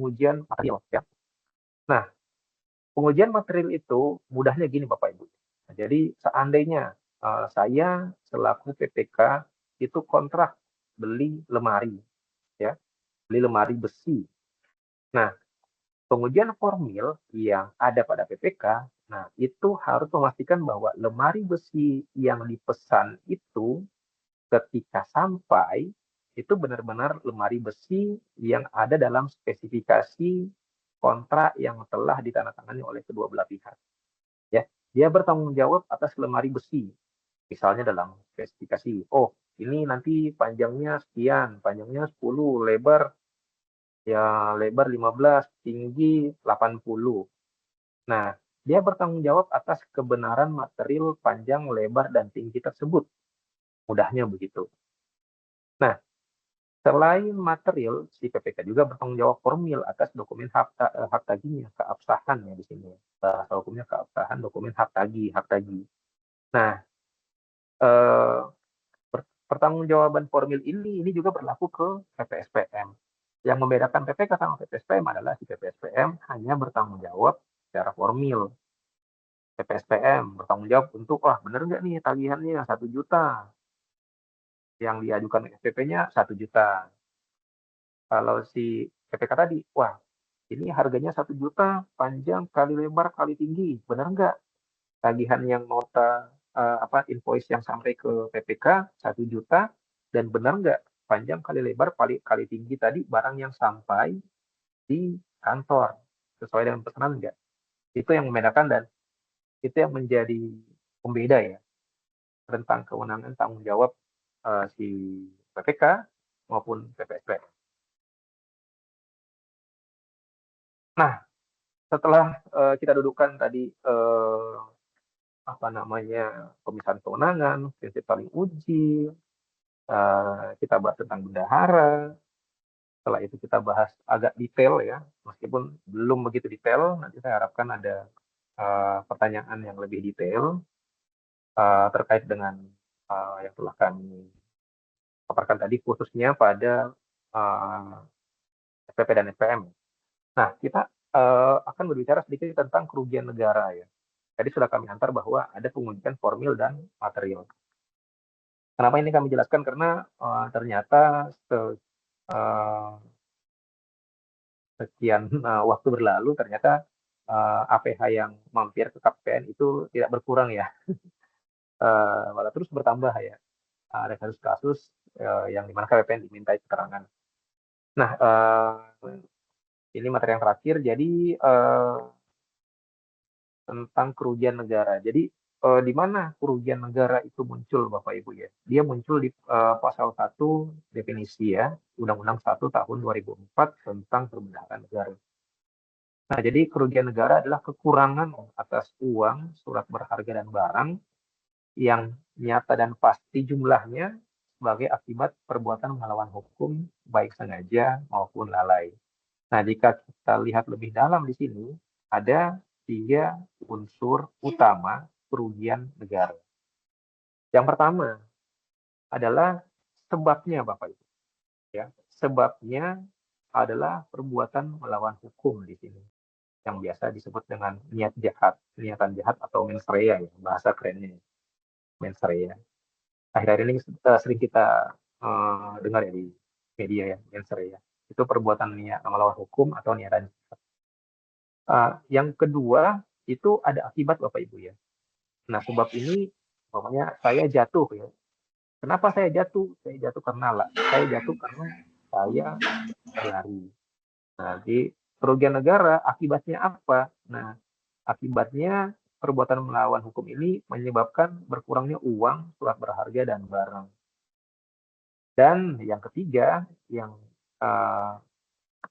pengujian material ya. Nah, pengujian material itu mudahnya gini Bapak Ibu. Nah, jadi seandainya saya selaku PPK itu kontrak beli lemari ya, beli lemari besi. Nah, pengujian formil yang ada pada PPK, nah itu harus memastikan bahwa lemari besi yang dipesan itu ketika sampai itu benar-benar lemari besi yang ada dalam spesifikasi kontrak yang telah ditandatangani oleh kedua belah pihak. Ya, dia bertanggung jawab atas lemari besi. Misalnya dalam spesifikasi, oh ini nanti panjangnya sekian, panjangnya 10, lebar ya lebar 15, tinggi 80. Nah, dia bertanggung jawab atas kebenaran material panjang, lebar, dan tinggi tersebut. Mudahnya begitu. Nah, selain material, si PPK juga bertanggung jawab formil atas dokumen hak tagihnya, keabsahan ya di sini. Bahasa hukumnya keabsahan dokumen hak tagih. Nah, eh, pertanggungjawaban formil ini juga berlaku ke PPSPM. Yang membedakan PPK sama PPSPM adalah si PPSPM hanya bertanggung jawab secara formil. PPSPM bertanggung jawab untuk, wah bener nggak nih tagihannya 1 juta. Yang diajukan SPP-nya 1 juta. Kalau si PPK tadi, wah ini harganya 1 juta, panjang kali lebar kali tinggi, bener nggak? Tagihan yang nota invoice yang sampai ke PPK 1 juta dan benar nggak panjang kali lebar kali tinggi tadi barang yang sampai di kantor sesuai dengan pesanan nggak? Itu yang membedakan dan itu yang menjadi pembeda ya tentang kewenangan tanggung jawab si PPK maupun PPSP. Nah, setelah kita dudukkan tadi apa namanya pemisahan kewenangan, prinsip saling uji, kita bahas tentang bendahara. Setelah itu kita bahas agak detail ya, meskipun belum begitu detail. Nanti saya harapkan ada pertanyaan yang lebih detail terkait dengan yang telah kami paparkan tadi, khususnya pada SPP dan SPM. Nah, kita akan berbicara sedikit tentang kerugian negara ya. Tadi sudah kami antar bahwa ada pengujian formil dan material. Kenapa ini kami jelaskan? Karena ternyata sekian waktu berlalu ternyata APH yang mampir ke KPN itu tidak berkurang ya, malah terus bertambah ya. Ada kasus-kasus yang dimana KPN dimintai keterangan. Nah, ini materi yang terakhir. Jadi tentang kerugian negara. Jadi di mana kerugian negara itu muncul Bapak Ibu ya? Dia muncul di pasal 1 definisi ya, Undang-Undang 1 tahun 2004 tentang perbendaharaan negara. Nah, jadi kerugian negara adalah kekurangan atas uang, surat berharga dan barang yang nyata dan pasti jumlahnya sebagai akibat perbuatan melawan hukum baik sengaja maupun lalai. Nah, jika kita lihat lebih dalam di sini ada 3 unsur utama kerugian negara. Yang pertama adalah sebabnya Bapak Ibu ya. Sebabnya adalah perbuatan melawan hukum di sini, yang biasa disebut dengan niatan jahat atau mens rea ya, bahasa kerennya mens rea. Akhir-akhir ini sering kita dengar ya di media ya, mens rea. Itu perbuatan niat melawan hukum atau niatan jahat. Yang kedua itu ada akibat Bapak Ibu ya. Nah, sebab ini pokoknya saya jatuh ya. Kenapa saya jatuh? Saya jatuh karena saya jatuh karena saya berlari. Nah, di kerugian negara akibatnya apa? Nah, akibatnya perbuatan melawan hukum ini menyebabkan berkurangnya uang, surat berharga, dan barang. Dan yang ketiga, yang uh,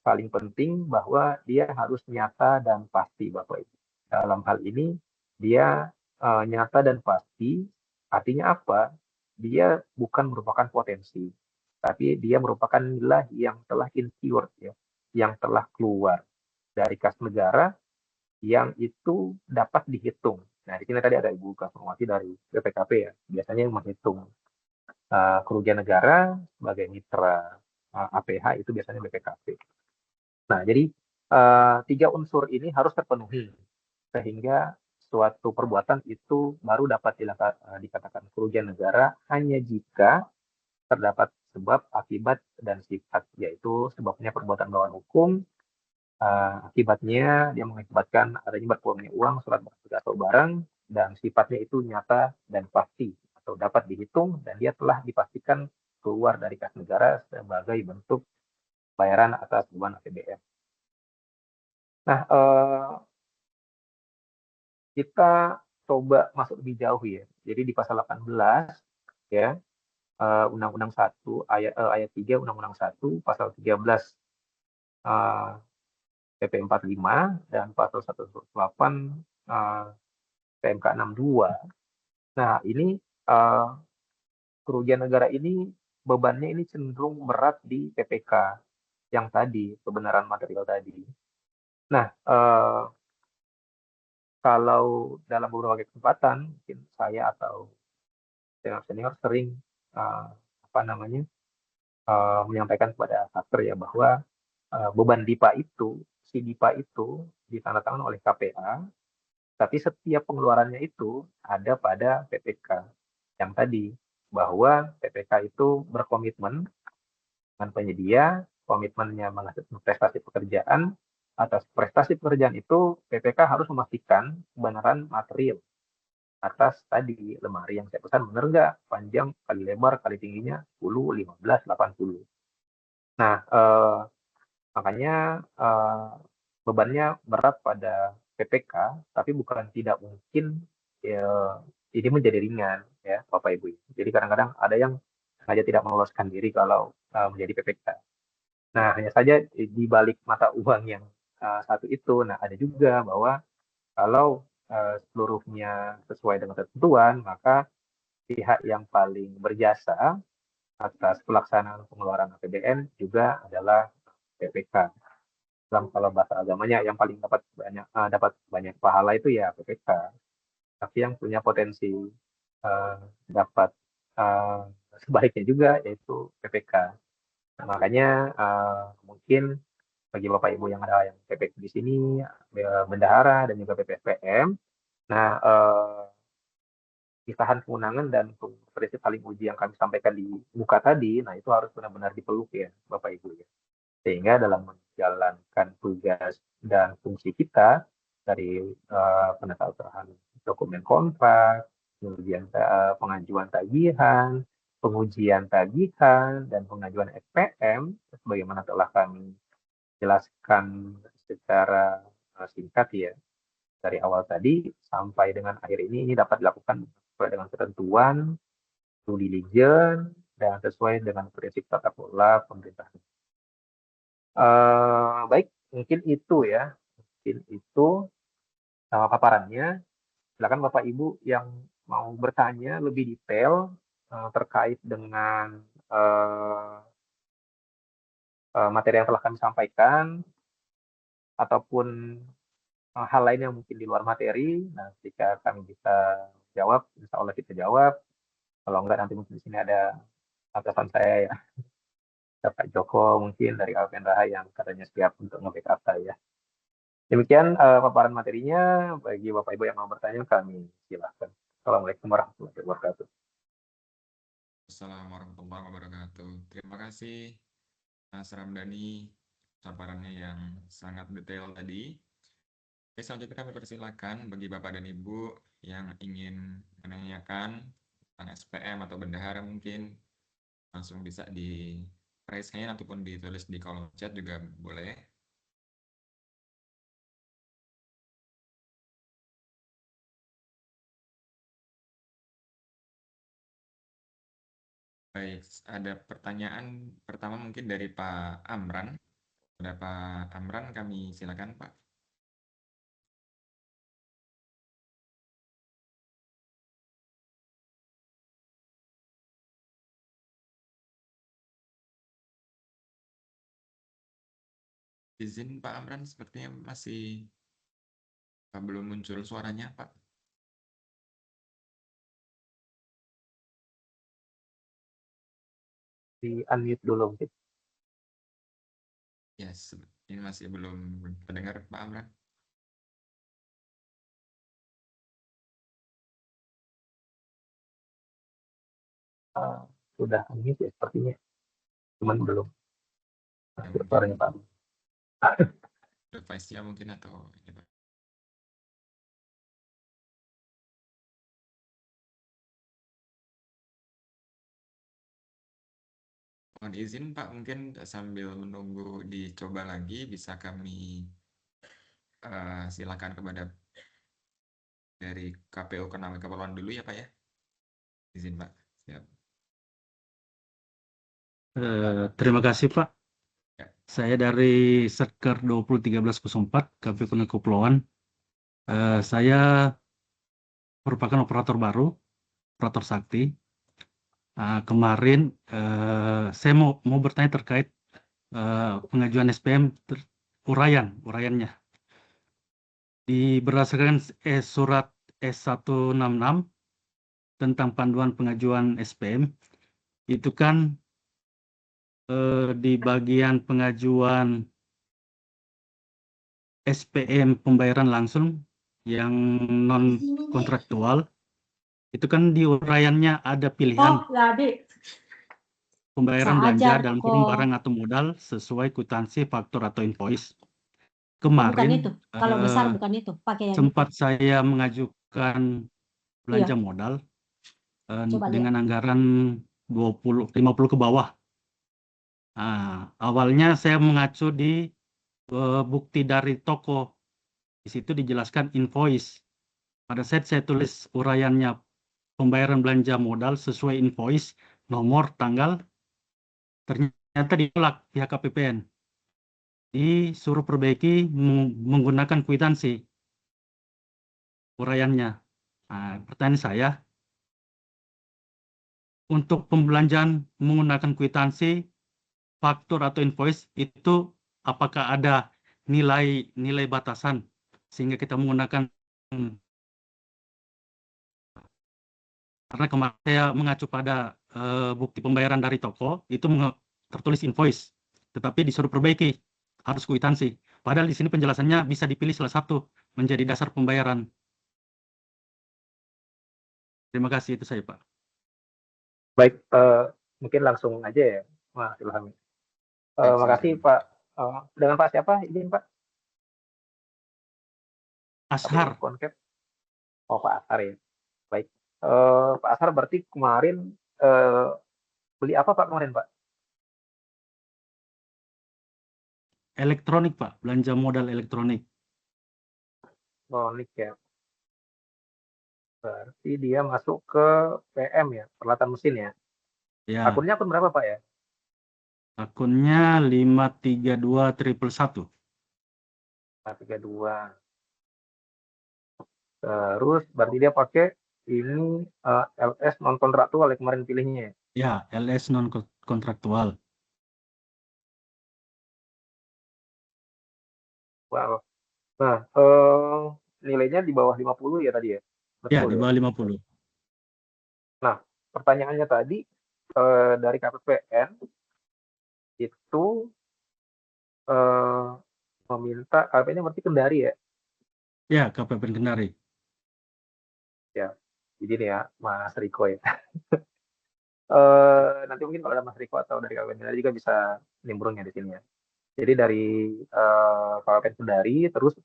paling penting bahwa dia harus nyata dan pasti, Bapak Ibu. Dalam hal ini, dia nyata dan pasti, artinya apa? Dia bukan merupakan potensi, tapi dia merupakan nilai yang telah incurred, ya, yang telah keluar dari kas negara yang itu dapat dihitung. Nah, di sini tadi ada Ibu informasi dari BPKP ya, biasanya yang menghitung kerugian negara sebagai mitra APH itu biasanya BPKP. Nah, jadi tiga unsur ini harus terpenuhi sehingga suatu perbuatan itu baru dapat dikatakan kerugian negara hanya jika terdapat sebab, akibat, dan sifat, yaitu sebabnya perbuatan melawan hukum, akibatnya dia mengakibatkan adanya berpulangnya uang, surat berharga atau barang, dan sifatnya itu nyata dan pasti atau dapat dihitung dan dia telah dipastikan keluar dari kas negara sebagai bentuk bayaran atas beban APBN. Nah, kita coba masuk lebih jauh ya. Jadi di pasal 18 ya, Undang-Undang 1 ayat 3 Undang-Undang 1 pasal 13 PP 45 dan pasal 118 PMK 62. Nah, ini kerugian negara ini bebannya ini cenderung berat di PPK yang tadi, kebenaran material tadi. Nah, kalau dalam beberapa kesempatan, mungkin saya atau senior-senior sering uh, apa namanya menyampaikan kepada kader ya bahwa beban si DIPA itu ditandatangani oleh KPA, tapi setiap pengeluarannya itu ada pada PPK yang tadi bahwa PPK itu berkomitmen dengan penyedia, komitmennya menghasilkan prestasi pekerjaan. Atas prestasi pekerjaan itu, PPK harus memastikan kebenaran material atas tadi lemari yang saya pesan benar nggak, panjang kali lebar kali tingginya 10, 15, 80. Nah, makanya bebannya berat pada PPK, tapi bukan tidak mungkin ya, ini menjadi ringan ya Bapak Ibu. Jadi kadang-kadang ada yang sengaja tidak meloloskan diri kalau menjadi PPK. Nah, hanya saja di balik mata uang yang satu itu, nah ada juga bahwa kalau seluruhnya sesuai dengan ketentuan, maka pihak yang paling berjasa atas pelaksanaan pengeluaran APBN juga adalah PPK. Dalam kalau bahasa agamanya yang paling dapat banyak pahala itu ya PPK. Tapi yang punya potensi dapat uh, sebaliknya juga yaitu PPK. Nah, makanya mungkin bagi Bapak Ibu yang ada yang PPK di sini, bendahara dan juga PPSPM. Nah, kisahan kewenangan dan prinsip saling uji yang kami sampaikan di muka tadi, nah itu harus benar-benar dipeluk ya, Bapak Ibu ya. Sehingga dalam menjalankan tugas dan fungsi kita dari penetapan dokumen kontrak, kemudian pengajuan tagihan, pengujian tagihan, dan pengajuan SPM, sebagaimana telah kami jelaskan secara singkat ya dari awal tadi sampai dengan akhir ini dapat dilakukan sesuai dengan ketentuan, due diligence, dan sesuai dengan prinsip tata kelola pemerintah. Baik, mungkin itu ya, mungkin itu paparannya. Silakan Bapak Ibu yang mau bertanya lebih detail terkait dengan materi yang telah kami sampaikan ataupun hal lain yang mungkin di luar materi. Nah, jika kami bisa jawab, insya Allah kita jawab. Kalau enggak nanti mungkin di sini ada atasan saya ya, Pak Joko mungkin dari Alpen Raha yang katanya siap untuk nge-backup saya. Demikian paparan materinya. Bagi Bapak Ibu yang mau bertanya, kami silakan. Assalamualaikum warahmatullahi wabarakatuh. Assalamualaikum warahmatullahi wabarakatuh. Terima kasih Mas Ramdhani paparannya yang sangat detail tadi. Oke, selanjutnya kami persilakan bagi Bapak dan Ibu yang ingin menanyakan tentang SPM atau bendahara mungkin langsung bisa di raise hand ataupun ditulis di kolom chat juga boleh. Baik, ada pertanyaan pertama mungkin dari Pak Amran. Ada Pak Amran, kami silakan Pak. Izin Pak Amran, sepertinya masih belum muncul suaranya Pak. Di unmute dulu mungkin. Yes, ini masih belum terdengar Pak Amran. Sudah unmute ya sepertinya, cuman belum Ya masuk suaranya Pak. mungkin device-nya mungkin atau ini Pak. Mohon izin Pak, mungkin sambil menunggu dicoba lagi bisa kami silakan kepada dari KPU Kenal Kepulauan dulu ya Pak ya. Izin Pak. Siap. Terima kasih Pak. Ya. Saya dari Setker 201304 KPU Kenal Kepulauan. Saya merupakan operator baru, operator sakti. Kemarin saya mau bertanya terkait pengajuan SPM uraiannya. Berdasarkan surat S166 tentang panduan pengajuan SPM, itu kan di bagian pengajuan SPM pembayaran langsung yang non kontraktual itu kan di uraiannya ada pilihan pembayaran belanja dalam kurung barang atau modal sesuai kwitansi, faktur atau invoice. Kemarin bukan itu. Kalau besar bukan itu, pakai yang sempat itu. saya mengajukan belanja modal Coba dengan anggaran 50 ke bawah. Awalnya saya mengacu di bukti dari toko. Di situ dijelaskan invoice. Pada saat saya tulis uraiannya pembayaran belanja modal sesuai invoice, nomor, tanggal, ternyata ditolak pihak KPPN. Disuruh perbaiki menggunakan kwitansi uraiannya. Pertanyaan saya, untuk pembelanjaan menggunakan kwitansi, faktur atau invoice itu apakah ada nilai batasan sehingga kita menggunakan, karena kemarin saya mengacu pada bukti pembayaran dari toko itu tertulis invoice, tetapi disuruh perbaiki harus kwitansi. Padahal di sini penjelasannya bisa dipilih salah satu menjadi dasar pembayaran. Terima kasih, itu saya Pak. Baik, mungkin langsung aja ya Mas Ilham. Makasih Pak. Dengan Pak siapa izin Pak? Ashar. Konkep. Oh Pak Ashar ya. Baik. Pak Ashar berarti kemarin beli apa Pak kemarin Pak? Elektronik Pak, belanja modal elektronik. Elektronik ya. Berarti dia masuk ke PM ya, peralatan mesin ya. Ya, Akunnya akun berapa Pak ya? akunnya 532111. 32. Terus berarti dia pakai ini LS non kontraktual yang kemarin pilihnya ya. Ya, LS non kontraktual. Wow. Nah, nilainya di bawah 50 ya tadi ya? Ya, Betul di ya? bawah 50. Nah, pertanyaannya tadi dari KPPN itu meminta KPPN-nya berarti Kendari ya? Ya, KPPN Kendari. Ya, jadi nih ya Mas Riko ya. Nanti mungkin kalau ada Mas Riko atau dari KPPN Kendari juga bisa nimbrung ya di sini ya. Jadi dari KPPN Kendari terus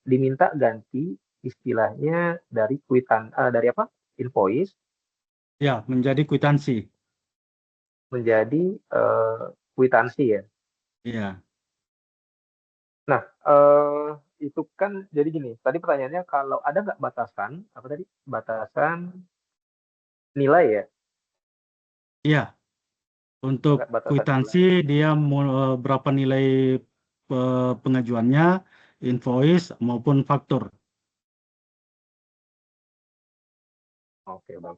diminta ganti istilahnya dari dari apa? Invoice Ya, menjadi kwitansi. menjadi kwitansi ya. Iya. Nah, itu kan jadi gini, tadi pertanyaannya kalau ada nggak batasan, apa tadi? Batasan nilai ya? Iya. Untuk Nggak batasan kwitansi nilai. dia berapa nilai pengajuannya, invoice maupun faktur. Oke, Bang.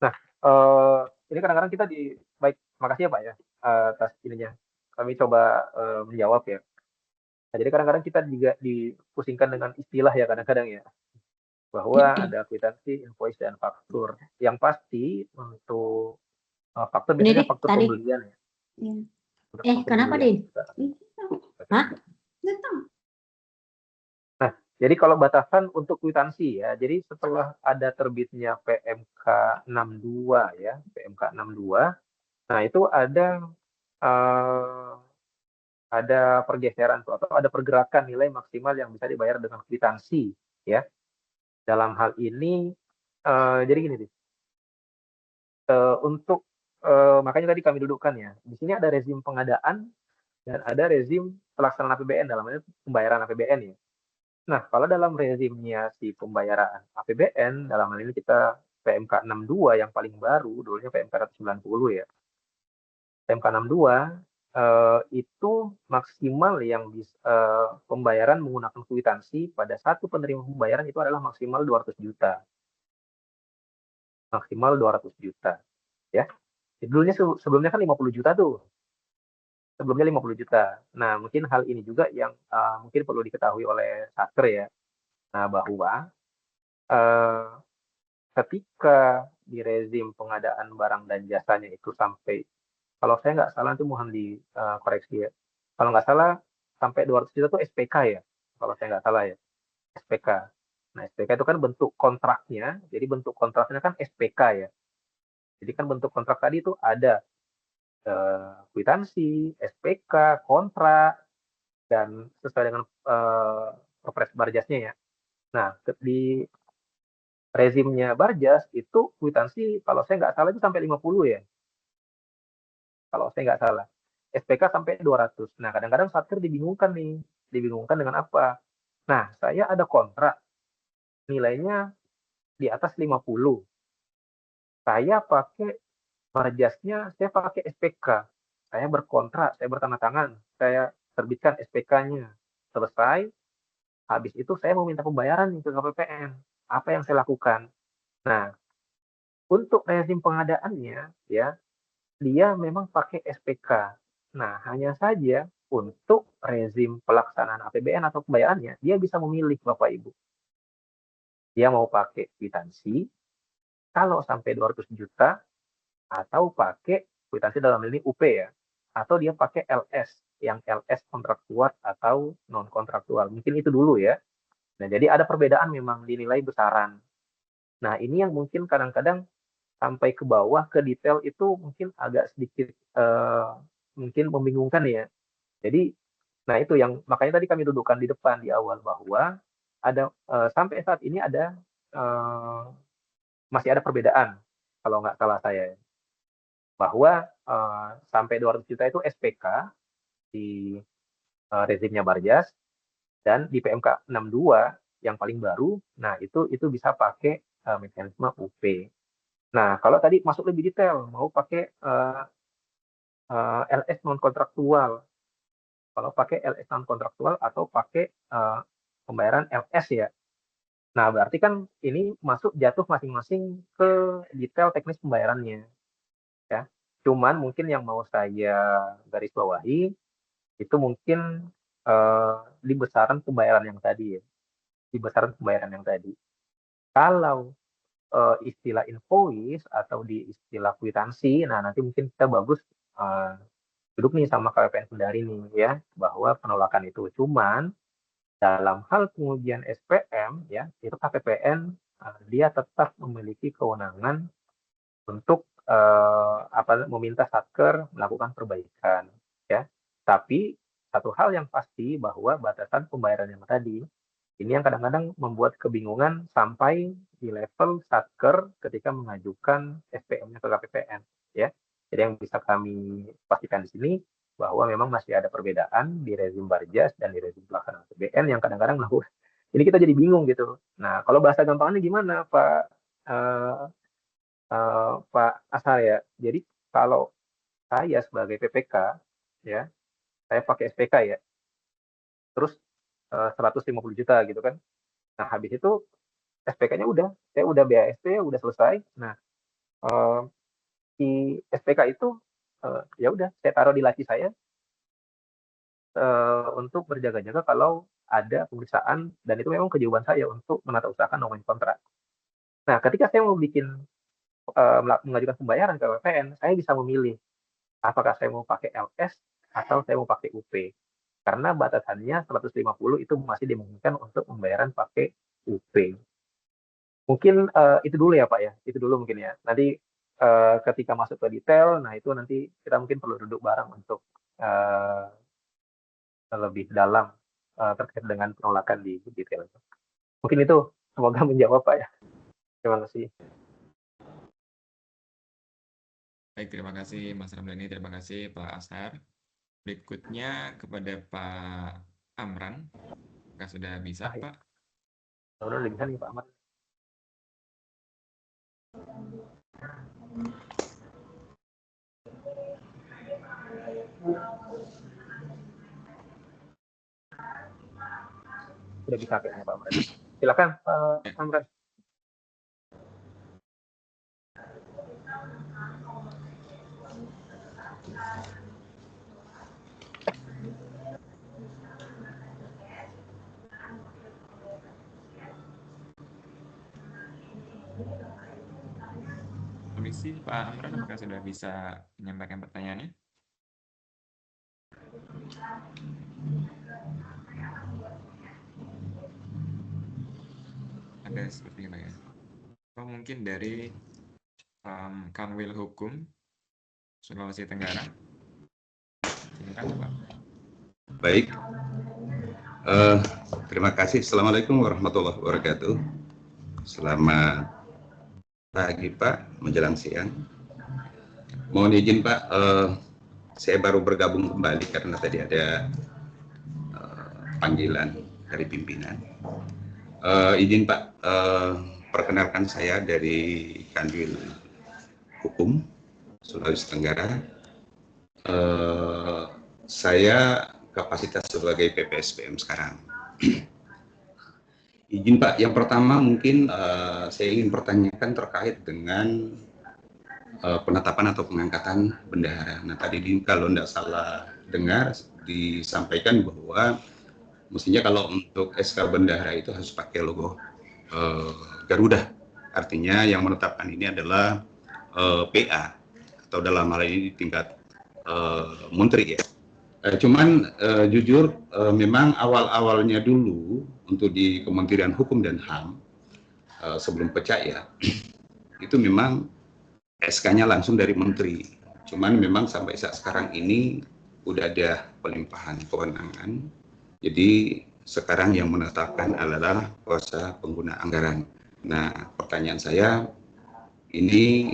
Nah, ini kadang-kadang kita baik, makasih ya Pak ya, atas ininya. Kami coba menjawab ya. Nah, jadi kadang-kadang kita juga dipusingkan dengan istilah ya kadang-kadang ya. Bahwa ada kwitansi, invoice, dan faktur. Yang pasti untuk faktur biasanya faktur pembelian ya. Kenapa, Din? Hah? Nah, jadi kalau batasan untuk kwitansi ya, jadi setelah ada terbitnya PMK 62 ya, PMK 62, nah itu ada pergeseran tuh, atau ada pergerakan nilai maksimal yang bisa dibayar dengan kwitansi ya. Dalam hal ini jadi gini nih, untuk makanya tadi kami dudukkan ya, di sini ada rezim pengadaan dan ada rezim pelaksanaan APBN, dalam hal ini pembayaran APBN ya. Nah, kalau dalam rezimnya si pembayaran APBN, dalam hal ini kita PMK 62 yang paling baru, dulunya PMK 190 ya. PMK 62 itu maksimal yang pembayaran menggunakan kwitansi pada satu penerima pembayaran itu adalah maksimal 200 juta. Maksimal 200 juta. Ya. Dulunya sebelumnya kan 50 juta tuh. Sebelumnya 50 juta. Nah, mungkin hal ini juga yang mungkin perlu diketahui oleh Satker ya. Nah, bahwa ketika di rezim pengadaan barang dan jasanya itu sampai, kalau saya nggak salah itu mohon dikoreksi ya. Kalau nggak salah sampai 200 juta itu SPK ya. Kalau saya nggak salah ya. SPK. Nah, SPK itu kan bentuk kontraknya. Jadi bentuk kontraknya kan SPK ya. Jadi kan bentuk kontrak tadi itu ada kwitansi, SPK, kontrak, dan sesuai dengan Perpres Barjasnya ya. Nah, di rezimnya Barjas itu kwitansi kalau saya nggak salah itu sampai 50 ya. Kalau saya nggak salah. SPK sampai 200. Nah, kadang-kadang Satker dibingungkan nih. Dibingungkan dengan apa? Nah, saya ada kontrak nilainya di atas 50. Saya pakai Barjasnya, saya pakai SPK. Saya berkontrak, saya bertanda tangan, saya terbitkan SPK-nya. Selesai, habis itu saya mau minta pembayaran ke KPPN. Apa yang saya lakukan? Nah, untuk rezim pengadaannya, ya, dia memang pakai SPK. Nah, hanya saja untuk rezim pelaksanaan APBN atau pembayarannya, dia bisa memilih Bapak Ibu. Dia mau pakai kwitansi, kalau sampai 200 juta, atau pakai kwitansi dalam ini UP ya, atau dia pakai LS, yang LS kontraktual atau non kontraktual. Mungkin itu dulu ya. Nah, jadi ada perbedaan memang dinilai besaran. Nah, ini yang mungkin kadang-kadang sampai ke bawah ke detail itu mungkin agak sedikit mungkin membingungkan ya. Jadi, nah itu yang makanya tadi kami dudukkan di depan di awal bahwa ada sampai saat ini ada masih ada perbedaan kalau nggak salah saya ya. Bahwa sampai 200 juta itu SPK di rezimnya Barjas, dan di PMK 62 yang paling baru, nah itu bisa pakai mekanisme UP. Nah, kalau tadi masuk lebih detail, mau pakai LS non kontraktual. Kalau pakai LS non kontraktual atau pakai pembayaran LS ya. Nah, berarti kan ini masuk jatuh masing-masing ke detail teknis pembayarannya. Ya. Cuman mungkin yang mau saya garis bawahi itu mungkin di besaran pembayaran yang tadi ya. Di besaran pembayaran yang tadi. Kalau istilah invoice atau di istilah kwitansi, nah nanti mungkin kita bagus duduk nih sama KPPN Kendari nih ya, bahwa penolakan itu. Cuman dalam hal pengujian SPM ya, itu KPPN dia tetap memiliki kewenangan untuk meminta Satker melakukan perbaikan ya. Tapi satu hal yang pasti bahwa batasan pembayaran yang tadi ini yang kadang-kadang membuat kebingungan sampai di level Satker ketika mengajukan SPM-nya ke KPPN ya. Jadi yang bisa kami pastikan di sini bahwa memang masih ada perbedaan di rezim Barjas dan di rezim pelaksanaan APBN yang kadang-kadang ini kita jadi bingung gitu. Nah, kalau bahasa gampangnya gimana Pak Pak Asar ya? Jadi kalau saya sebagai PPK ya, saya pakai SPK ya, terus 150 juta gitu kan. Nah, habis itu SPK-nya udah, saya udah BASP, udah selesai. Nah, di SPK itu ya udah saya taruh di laci saya untuk berjaga-jaga kalau ada pemeriksaan, dan itu memang kewajiban saya untuk menata usahakan nomen kontrak. Nah, ketika saya mau mengajukan pembayaran ke KPPN, saya bisa memilih apakah saya mau pakai LS atau saya mau pakai UP. Karena batasannya 150 itu masih dimungkinkan untuk pembayaran pakai UP. Mungkin itu dulu ya Pak ya, itu dulu mungkin ya. Nanti ketika masuk ke detail, nah itu nanti kita mungkin perlu duduk bareng untuk lebih dalam terkait dengan penolakan di detail. Mungkin itu semoga menjawab Pak ya. Terima kasih. Baik, terima kasih Mas Ramdhani, terima kasih Pak Ashar. Berikutnya kepada Pak Amran. Apakah sudah bisa, Baik. Pak? Udah bisa nih Pak Ahmad. Sudah bisa kayaknya Pak Amran. Silakan Pak Amran. Komisi Pak Amran, apakah sudah bisa menyampaikan pertanyaannya? Ada seperti itu ya. Atau mungkin dari Kanwil Hukum Sulawesi Tenggara. Silakan Pak. Baik, terima kasih. Assalamualaikum warahmatullahi wabarakatuh. Selamat pagi Pak, menjelang siang. Mohon izin Pak, saya baru bergabung kembali karena tadi ada panggilan dari pimpinan. Izin Pak, perkenalkan saya dari Kanwil Hukum Sulawesi Tenggara. Saya kapasitas sebagai PPSPM sekarang. Izin Pak, yang pertama mungkin saya ingin pertanyakan terkait dengan penetapan atau pengangkatan bendahara. Nah tadi kalau tidak salah dengar disampaikan bahwa mestinya kalau untuk SK bendahara itu harus pakai logo Garuda. Artinya yang menetapkan ini adalah PA atau dalam hal ini di tingkat menteri ya. Cuman jujur memang awal-awalnya dulu untuk di Kementerian Hukum dan HAM sebelum pecah ya, itu memang SK-nya langsung dari menteri. Cuman memang sampai saat sekarang ini udah ada pelimpahan kewenangan. Jadi sekarang yang menetapkan adalah kuasa pengguna anggaran. Nah pertanyaan saya ini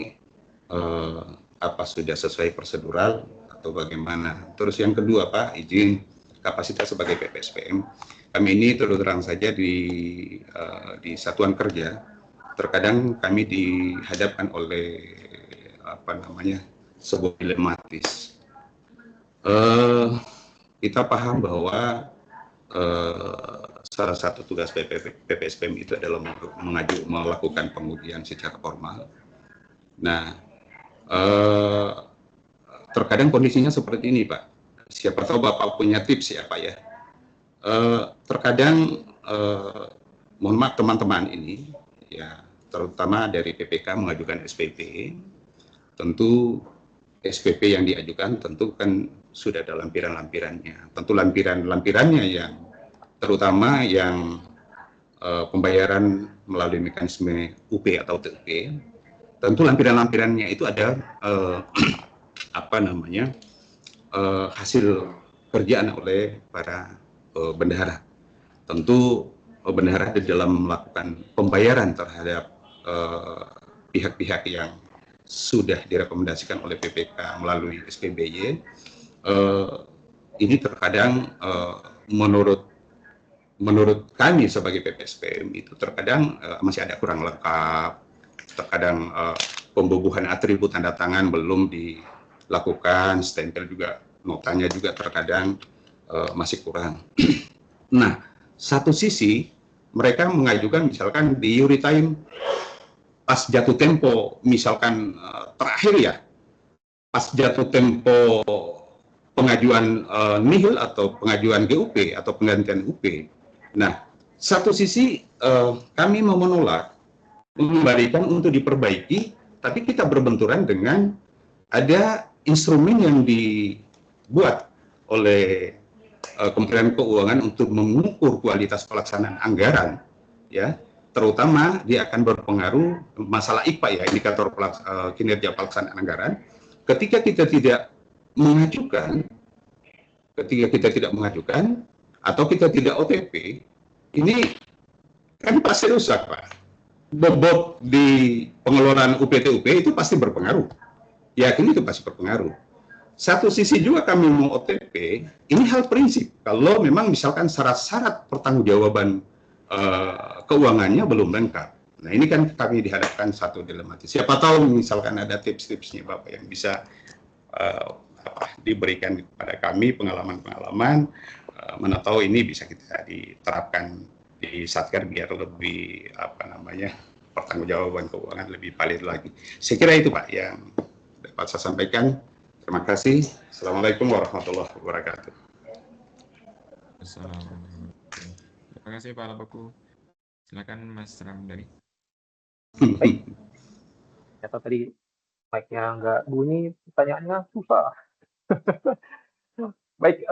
apa sudah sesuai prosedural atau bagaimana? Terus yang kedua Pak, izin kapasitas sebagai PPSPM. Kami ini terus terang saja di satuan kerja, terkadang kami dihadapkan oleh sebuah dilematis. Kita paham bahwa salah satu tugas PPSPM itu adalah melakukan pengujian secara formal. Nah, terkadang kondisinya seperti ini Pak. Siapa tahu Bapak punya tips ya Pak ya. Terkadang mohon maaf teman-teman ini ya, terutama dari PPK mengajukan SPP, tentu SPP yang diajukan tentu kan sudah ada lampiran-lampirannya. Tentu lampiran-lampirannya yang terutama yang pembayaran melalui mekanisme UP atau TUP, tentu lampiran-lampirannya itu ada hasil kerjaan oleh para bendahara. Tentu bendahara di dalam melakukan pembayaran terhadap pihak-pihak yang sudah direkomendasikan oleh PPK melalui SPBY, ini terkadang menurut kami sebagai PPSPM itu terkadang masih ada kurang lengkap, terkadang pembubuhan atribut tanda tangan belum dilakukan, stempel juga, notanya juga terkadang masih kurang. Nah, satu sisi mereka mengajukan misalkan di Euritime pas jatuh tempo, misalkan terakhir ya, pas jatuh tempo pengajuan nihil atau pengajuan GUP atau penggantian UP. Nah, satu sisi kami mau menolak, memberikan untuk diperbaiki, tapi kita berbenturan dengan ada instrumen yang dibuat oleh Kementerian Keuangan untuk mengukur kualitas pelaksanaan anggaran, ya, terutama dia akan berpengaruh masalah IPA ya, indikator kinerja pelaksanaan anggaran. Ketika kita tidak mengajukan atau kita tidak OTP, ini kan pasti rusak, Pak. Bobot di pengelolaan UPT-UP itu pasti berpengaruh. Yakin itu pasti berpengaruh. Satu sisi juga kami mau OTP, ini hal prinsip. Kalau memang misalkan syarat-syarat pertanggungjawaban keuangannya belum lengkap. Nah ini kan kami dihadapkan satu dilematis. Siapa tahu misalkan ada tips-tipsnya Bapak yang bisa diberikan kepada kami, pengalaman-pengalaman, mana tahu ini bisa kita diterapkan di Satker biar lebih pertanggungjawaban keuangan lebih valid lagi. Saya kira itu Pak yang dapat saya sampaikan. Terima kasih. Assalamualaikum warahmatullahi wabarakatuh. Assalamualaikum. Terima kasih Pak Lapoku. Silakan Mas Ramdhani. Baik. Ternyata tadi mic-nya nggak bunyi, pertanyaannya susah. Baik,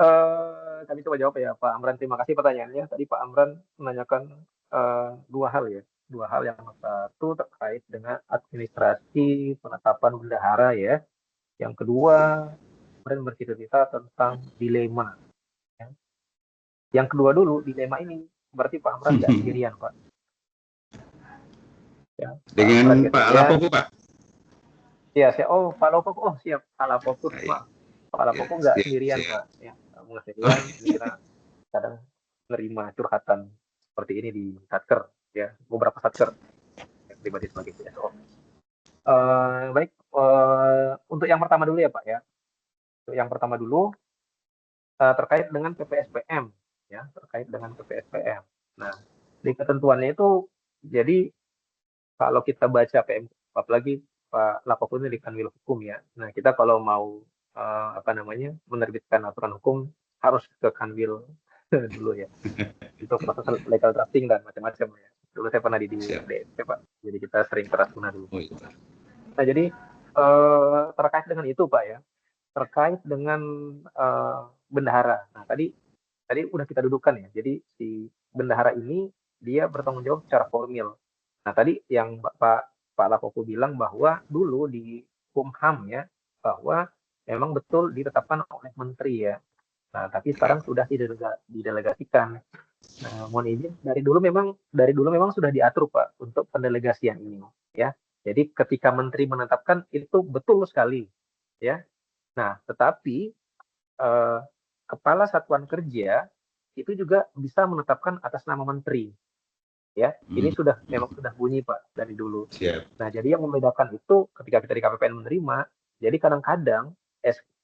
kami coba jawab ya Pak Amran. Terima kasih pertanyaannya. Tadi Pak Amran menanyakan dua hal ya. Dua hal, yang satu terkait dengan administrasi penetapan bendahara ya. Yang kedua, kemudian bercerita tentang dilema. Ya. Yang kedua dulu, dilema ini berarti Pak Amran nggak sendirian Pak. Ya, dengan Pak Lapoku Pak. Ya, Pak Lapoku, siap, Pak Lapoku, Pak. Pak Lapoku nggak sendirian Pak. Ya, nggak sendirian. Kita kadang menerima curhatan seperti ini di Satker, ya, beberapa Satker yang pribadi sebagai CSO. Baik, untuk yang pertama dulu ya Pak ya. Untuk yang pertama dulu terkait dengan PPSPM ya, terkait dengan PPSPM. Nah, di ketentuannya itu jadi kalau kita baca PM, apalagi Pak Lapoku ini di Kanwil Hukum ya. Nah, kita kalau mau menerbitkan aturan hukum harus ke Kanwil dulu ya. Untuk proses legal drafting dan macam-macam ya. Dulu saya pernah di DSP Pak. Jadi kita sering keras guna dulu. Nah, jadi terkait dengan itu Pak ya, terkait dengan bendahara. Nah, tadi udah kita dudukkan ya. Jadi si bendahara ini dia bertanggung jawab secara formil. Nah, tadi yang Pak Lapoku bilang bahwa dulu di Kumham ya, bahwa memang betul ditetapkan oleh menteri ya. Nah, tapi sekarang sudah didelegasikan. Nah, mohon izin, dari dulu memang sudah diatur Pak untuk pendelegasian ini ya. Jadi ketika menteri menetapkan itu betul sekali ya. Nah, tetapi kepala satuan kerja itu juga bisa menetapkan atas nama menteri ya. Ini memang sudah bunyi Pak dari dulu. Nah, jadi yang membedakan itu ketika kita di KPPN menerima, jadi kadang-kadang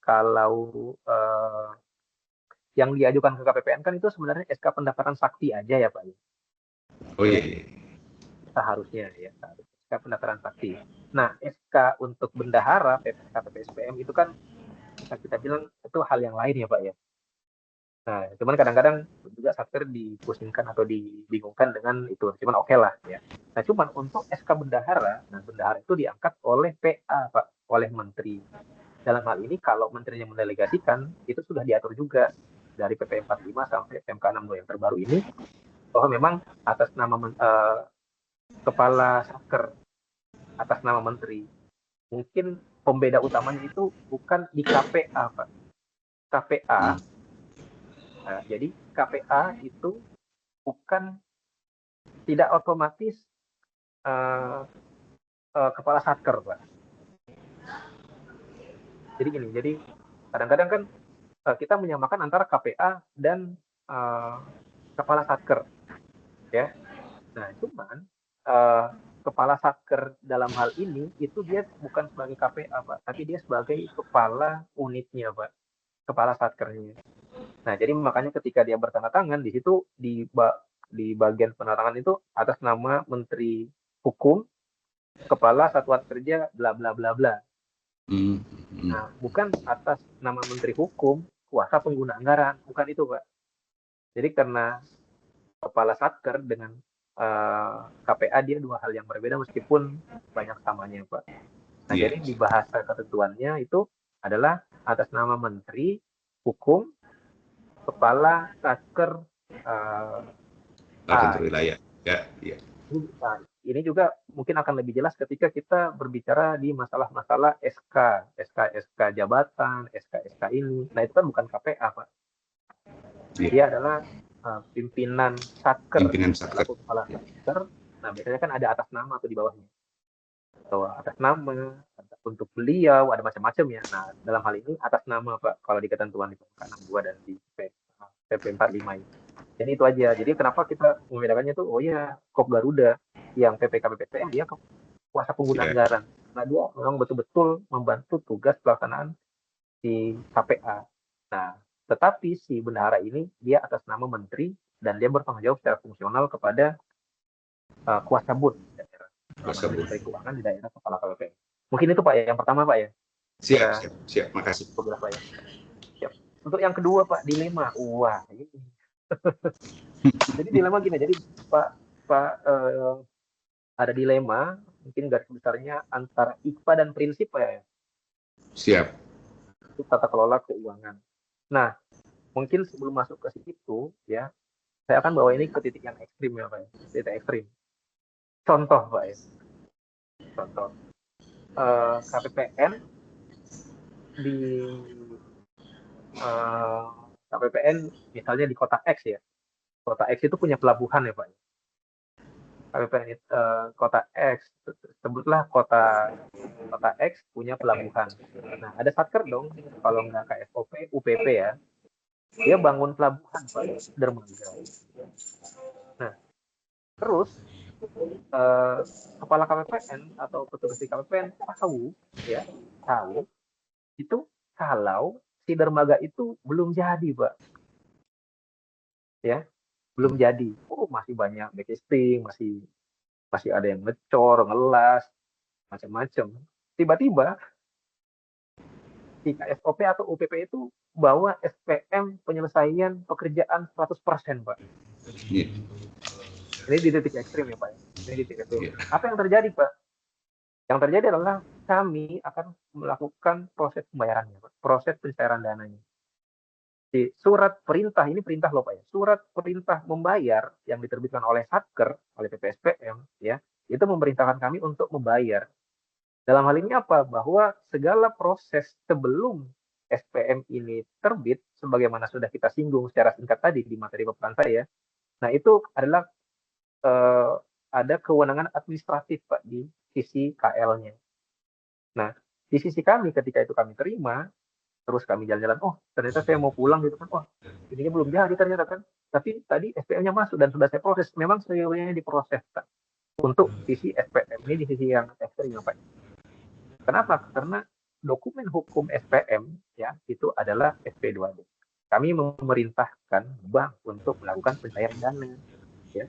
kalau yang diajukan ke KPPN kan itu sebenarnya SK pendaftaran sakti aja ya Pak. Oh iya. Seharusnya ya, SK pendaftaran sakti. Nah, SK untuk bendahara PPSPM itu kan kita bilang itu hal yang lain ya Pak ya. Nah, cuman kadang-kadang juga Satker dipusingkan atau dibingungkan dengan itu. Cuman oke lah ya. Nah, cuman untuk SK bendahara, nah bendahara itu diangkat oleh PA Pak, oleh menteri. Dalam hal ini kalau menterinya mendelegasikan, itu sudah diatur juga dari PP 45 sampai PMK 62 yang terbaru ini, bahwa memang atas nama kepala Satker, atas nama menteri. Mungkin pembeda utamanya itu bukan di KPA Pak. KPA, nah, jadi KPA itu tidak otomatis kepala Satker Pak. Jadi gini, jadi kadang-kadang kan kita menyamakan antara KPA dan kepala Satker, ya. Nah, cuman kepala Satker dalam hal ini itu dia bukan sebagai KPA Pak, tapi dia sebagai kepala unitnya Pak, kepala Satkernya. Nah, jadi makanya ketika dia bertanda tangan di situ di bagian penandatangan itu atas nama Menteri Hukum, Kepala Satuan Kerja bla bla bla bla. Nah, bukan atas nama Menteri Hukum, kuasa pengguna anggaran, bukan itu Pak. Jadi karena Kepala Satker dengan KPA dia dua hal yang berbeda meskipun banyak samanya Pak. Nah, jadi di bahasa ketentuannya itu adalah atas nama Menteri Hukum, kepala satker A. Kantor wilayah. Ya, ya. Nah, ini juga mungkin akan lebih jelas ketika kita berbicara di masalah-masalah SK jabatan, SK ini. Nah, itu kan bukan KPA, Pak. Iya. Dia adalah pimpinan satker, Pimpinan satker. selaku kepala satker. Nah, biasanya kan ada atas nama atau di bawahnya. Atau atas nama, untuk beliau, ada macam-macam ya. Nah, dalam hal ini atas nama, Pak, kalau di ketentuan di PMK 62 dan di PP 45 ini. Jadi itu aja. Jadi kenapa kita membedakannya tuh, oh ya, Kop Garuda yang PPK PPTM dia kuasa pengguna anggaran. Nah, dia memang betul-betul membantu tugas pelaksanaan di KPA. Nah, tetapi si bendahara ini dia atas nama menteri dan dia bertanggung jawab secara fungsional kepada kuasa bun di daerah. Kuasa bun. Menteri Keuangan di daerah kepala KPPM. Mungkin itu Pak ya, yang pertama Pak ya. Siap, makasih. Pak ya. Siap. Untuk yang kedua Pak, dilema. Wah, ini. Jadi dilema gini, jadi Pak ada dilema, mungkin garis besarnya antara IKPA dan prinsip Pak ya. Siap. Itu tata kelola keuangan. Nah, mungkin sebelum masuk ke situ ya, saya akan bawa ini ke titik yang ekstrim ya Pak ya, titik ekstrim. Contoh Pak ya, contoh KPPN di KPPN misalnya di kota X ya, kota X itu punya pelabuhan ya Pak. KPPN kota X, sebutlah kota X punya pelabuhan. Nah, ada satker dong, kalau nggak KSOP, UPP ya. Dia bangun pelabuhan, Pak, dermaga. Nah, terus kepala KPPN atau petugas di KPPN tahu itu kalau si dermaga itu belum jadi, Pak. Ya, belum jadi. Oh, masih banyak backing, masih ada yang ngecor, ngelas, macam-macam. Tiba-tiba si KSOP atau UPP itu bawa SPM penyelesaian pekerjaan 100%, Pak. Yeah. Ini di titik ekstrim ya, Pak. Ini di titik ekstrim. Yeah. Apa yang terjadi, Pak? Yang terjadi adalah kami akan melakukan proses pembayarannya, Pak. Proses pencairan dananya. Di surat perintah, ini perintah loh, Pak ya. Surat perintah membayar yang diterbitkan oleh Satker, oleh PPSPM, ya, itu memerintahkan kami untuk membayar. Dalam hal ini apa? Bahwa segala proses sebelum SPM ini terbit, sebagaimana sudah kita singgung secara singkat tadi di materi paparan saya, nah itu adalah ada kewenangan administratif Pak di sisi KL-nya. Nah, di sisi kami ketika itu kami terima, terus kami jalan-jalan, oh ternyata saya mau pulang gitu kan, wah ini belum jadi ternyata kan, tapi tadi SPM-nya masuk dan sudah saya proses, memang seyogyanya diproses Pak. Untuk sisi SPM ini di sisi yang ekstrim Pak. Kenapa? Karena dokumen hukum SPM ya itu adalah SP2D. Kami memerintahkan bank untuk melakukan pencairan dana, ya.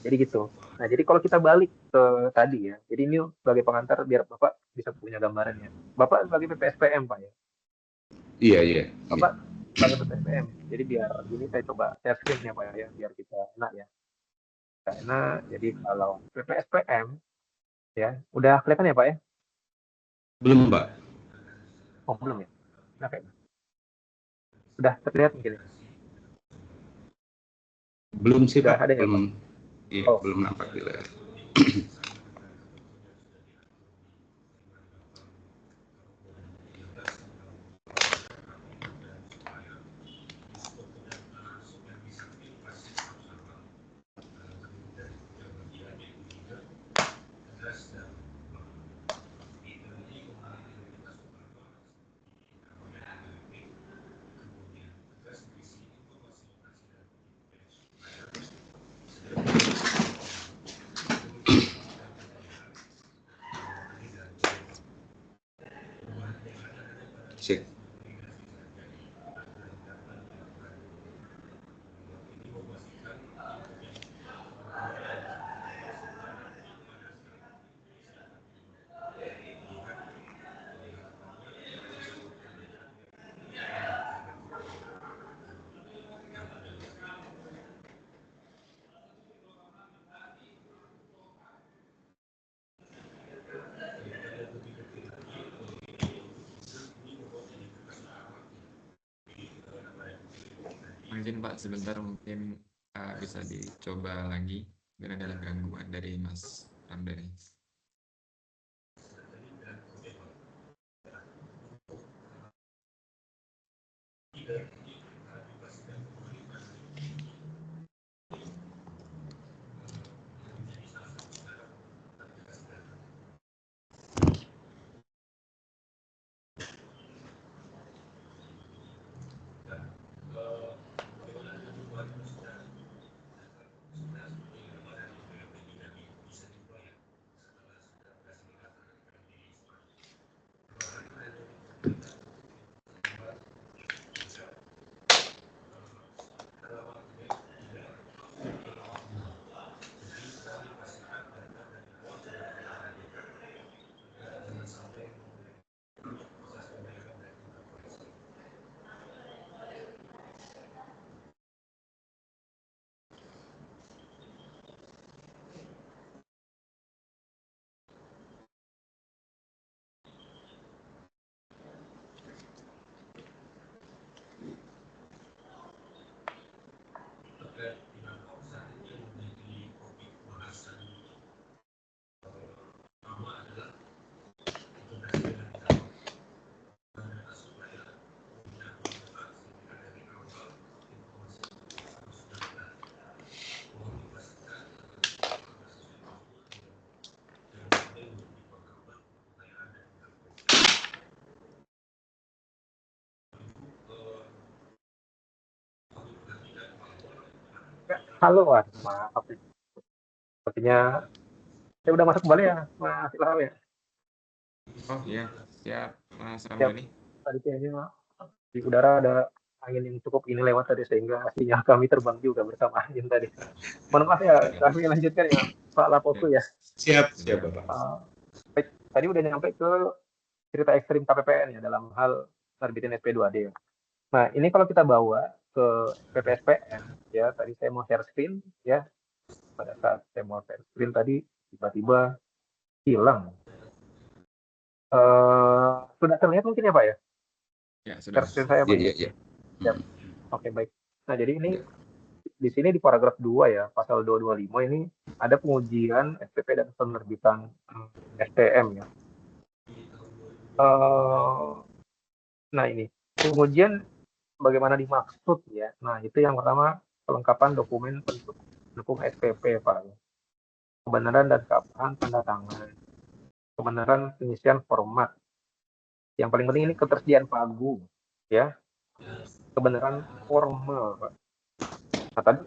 Jadi gitu. Nah, jadi kalau kita balik ke tadi ya, jadi ini sebagai pengantar biar Bapak bisa punya gambarannya. Bapak sebagai PPSPM Pak ya. Iya. Bapak sebagai PPSPM. Jadi biar ini saya coba share screen-nya Pak ya, biar kita enak ya. Karena jadi kalau PPSPM ya, udah kelihatan ya Pak ya? Belum, Pak. Oh, belum ya? Oke. Sudah terlihat mungkin? Belum sih, Sudah Pak. ada ya, Belum. Pak? Iya, belum nampak di layar. izin Pak sebentar, mungkin bisa dicoba lagi karena ada gangguan dari Mas Ramdhani. Halo, maaf. Sepertinya saya udah masuk kembali ya, Mas Ilham ya. Oh iya, siap Mas Siap. Ramdhani. Tadi kayaknya di udara ada angin yang cukup ini lewat tadi sehingga sinyal kami terbang juga bersama angin tadi. Mohon maaf ya, kami lanjutkan ya Pak Lapoku ya. Siap Bapak. Baik, tadi udah nyampe ke cerita ekstrim KPPN ya dalam hal terbitin SP2D ya. Nah, ini kalau kita bawa ke PPSPN ya, tadi saya mau share screen ya. Pada saat saya mau share screen tadi tiba-tiba hilang. Sudah terlihat mungkin ya Pak ya? Ya, sudah. Share screen saya Pak. Iya. Siap. Oke, baik. Nah, jadi ini di sini di paragraf 2 ya, pasal 225 ini ada pengujian SPP dan penerbitan STM ya. Nah, ini pengujian bagaimana dimaksud ya. Nah, itu yang pertama kelengkapan dokumen pendukung SPP Pak. Kebenaran dan keabsahan tanda tangan. Kebenaran pengisian format. Yang paling penting ini ketersediaan pagu ya. Kebenaran formal Pak. Nah, tadi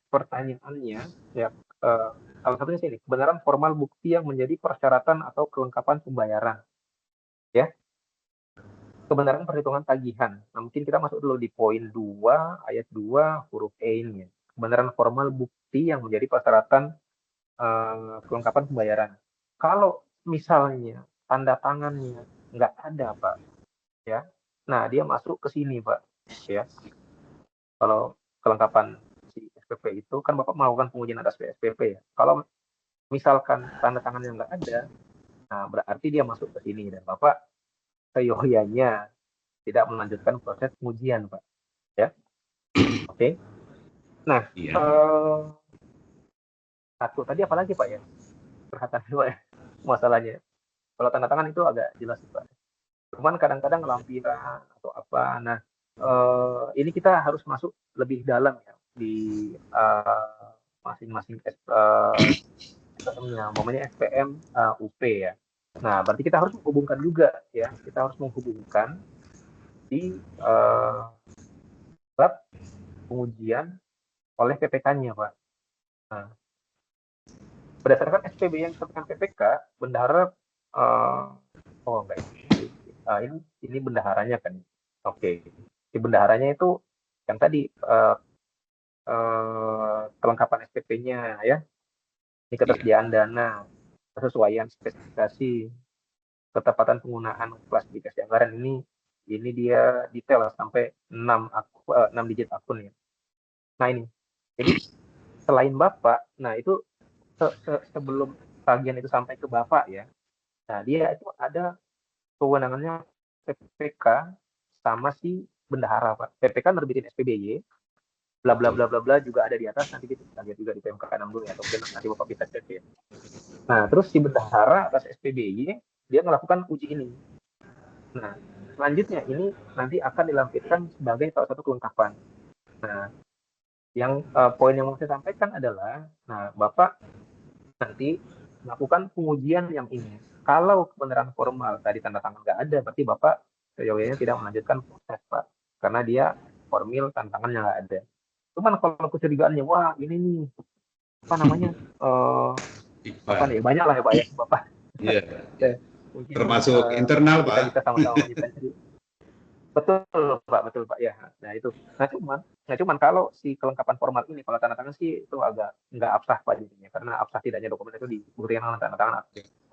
pertanyaannya ya salah satunya sini kebenaran formal bukti yang menjadi persyaratan atau kelengkapan pembayaran ya, kebenaran perhitungan tagihan. Nah, mungkin kita masuk dulu di poin 2 ayat 2 huruf E ini ya. Kebenaran formal bukti yang menjadi persyaratan kelengkapan pembayaran. Kalau misalnya tanda tangannya nggak ada Pak ya, nah dia masuk ke sini Pak ya. Kalau kelengkapan si SPP itu kan Bapak melakukan pengujian atas SPP ya. Kalau misalkan tanda tangan yang nggak ada, nah berarti dia masuk ke sini dan Bapak seyogyanya tidak melanjutkan proses pengujian Pak. Ya, oke. Nah, Iya. satu tadi apa lagi Pak ya? Perhatian Pak ya, masalahnya. Kalau tanda tangan itu agak jelas Pak. Cuman kadang-kadang lampiran atau apa. Nah, ini kita harus masuk lebih dalam ya di masing-masing SPM-nya, momennya SPM UP ya. Nah, berarti kita harus menghubungkan juga ya. Kita harus menghubungkan di lab pengujian oleh PPK-nya, Pak. Nah, berdasarkan SPB yang diterbitkan PPK, bendahara oh enggak ini bendaharanya kan. Oke. Di bendaharanya itu yang tadi kelengkapan SPP-nya ya. Ini ketersediaan dana, kesesuaian spesifikasi, ketepatan penggunaan klasifikasi anggaran ini dia detail sampai 6 digit akun ya. Nah ini, jadi selain Bapak, nah itu sebelum tagihan itu sampai ke Bapak ya, nah dia itu ada kewenangannya PPK sama si bendahara Pak. PPK nerbitin SPBY, bla bla bla bla bla juga ada di atas, nanti kita lihat juga di PMK 60 ya, atau mungkin nanti Bapak bisa cek ya. Nah, terus si bendahara atas SPBY dia melakukan uji ini. Nah, selanjutnya ini nanti akan dilampirkan sebagai salah satu kelengkapan. Nah, yang poin yang mau saya sampaikan adalah, nah Bapak nanti melakukan pengujian yang ini. Kalau kebenaran formal tadi tanda tangan nggak ada, berarti Bapak seyogyanya tidak melanjutkan proses Pak, karena dia formil tanda tangannya nggak ada. Cuman kalau kecurigaannya, wah ini nih apa namanya, apa nih, banyak lah ya Pak ya, Bapak. Iya. Mungkin Termasuk internal kita Pak. bisa sama-sama menyelesaikan. Betul Pak ya. Nah itu. Nah cuman kalau si kelengkapan formal ini, kalau tanda tangan sih itu agak nggak absah Pak jadinya, karena absah tidaknya dokumen itu dibuktikan dengan tanda tangan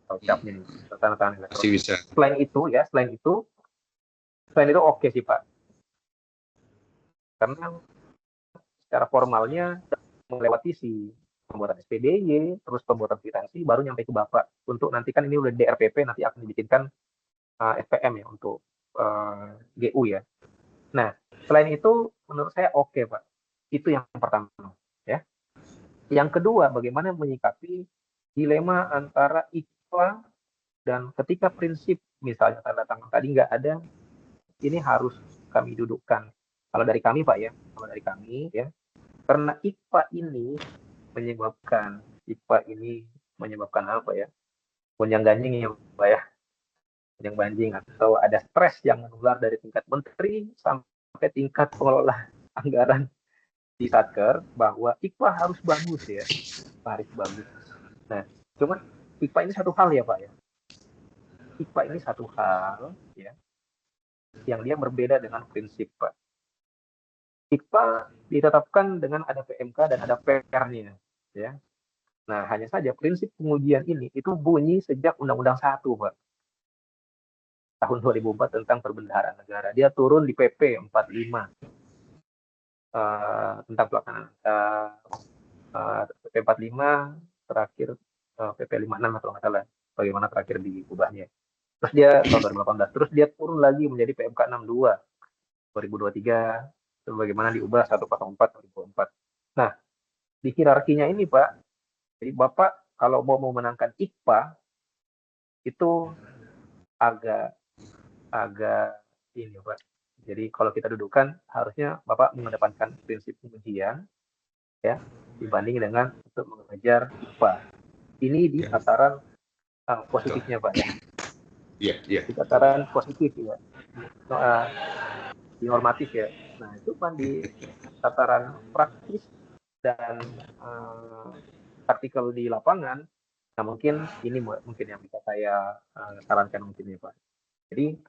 atau capnya nih, tanda tangan Masih elektronik. bisa. Selain itu oke sih Pak, karena secara formalnya melewati si pembuatan SPDY, terus pembuatan kwitansi, baru nyampe ke Bapak untuk nanti kan ini udah DRPP, nanti akan dibikinkan SPM ya untuk GU ya. Nah, selain itu menurut saya oke Pak. Itu yang pertama ya. Yang kedua, bagaimana menyikapi dilema antara IKPA dan ketika prinsip misalnya tanda tangan tadi nggak ada, ini harus kami dudukkan. Kalau dari kami Pak ya, karena IKPA ini menyebabkan apa ya? Gonjang-ganjing ya Pak ya. Gonjang-ganjing atau ada stres yang menular dari tingkat menteri sampai tingkat pengelola anggaran di Satker, bahwa IKPA harus bagus ya, harus bagus. Nah, cuman IKPA ini satu hal ya Pak ya. IKPA ini satu hal ya, yang dia berbeda dengan prinsip Pak. IKPA ditetapkan dengan ada PMK dan ada PR-nya ya. Nah, hanya saja prinsip pengujian ini itu bunyi sejak Undang-Undang 1 Pak. Tahun 2004 tentang perbendaharaan negara. Dia turun di PP 45 tentang pelaksanaan PP 45 terakhir PP 56 atau nggak salah, bagaimana terakhir diubahnya. Terus dia tahun 2018, terus dia turun lagi menjadi PMK 62 2023, bagaimana diubah 104 2004. Nah, di hierarkinya ini Pak, jadi Bapak kalau mau memenangkan IKPA itu agak ini Pak. Jadi kalau kita dudukkan, harusnya Bapak mengedepankan prinsip pengujian ya, dibanding dengan untuk mengejar IKPA. Ini di tataran positifnya Pak ya. Iya. Di tataran positif ya. Di normatif ya. Nah, itu kan di tataran praktis dan praktikal di lapangan. Nah, mungkin ini mungkin yang bisa saya sarankan mungkin ya Pak. Jadi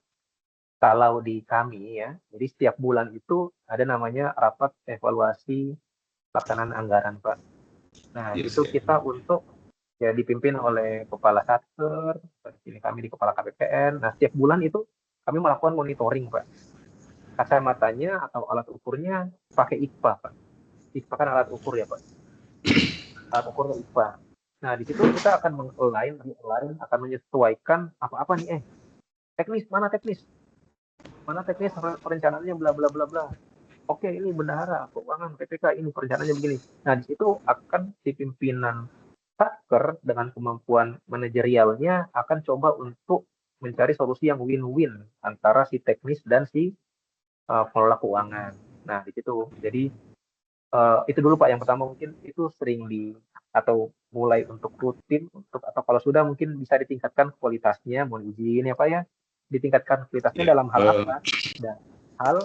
kalau di kami ya, jadi setiap bulan itu ada namanya rapat evaluasi pelaksanaan anggaran Pak. Nah, itu kita untuk ya dipimpin oleh Kepala Satker, ini kami di Kepala KPPN. Nah, setiap bulan itu kami melakukan monitoring Pak. Kacamatanya atau alat ukurnya pakai IKPA Pak. IKPA kan alat ukur ya Pak. Alat ukurnya IKPA. Nah, di situ kita akan mengalign, akan menyesuaikan apa-apa nih teknis, mana teknis perencanaannya bla bla bla bla. Oke, ini bendahara, keuangan, PPK, ini perencanaannya begini. Nah, di situ akan si pimpinan Satker dengan kemampuan manajerialnya akan coba untuk mencari solusi yang win-win antara si teknis dan si pengelola keuangan. Nah, di situ. Jadi itu dulu Pak yang pertama, mungkin itu sering atau mulai untuk rutin atau kalau sudah mungkin bisa ditingkatkan kualitasnya, mohon izin ya Pak ya, ditingkatkan kualitasnya dalam hal apa? Dan hal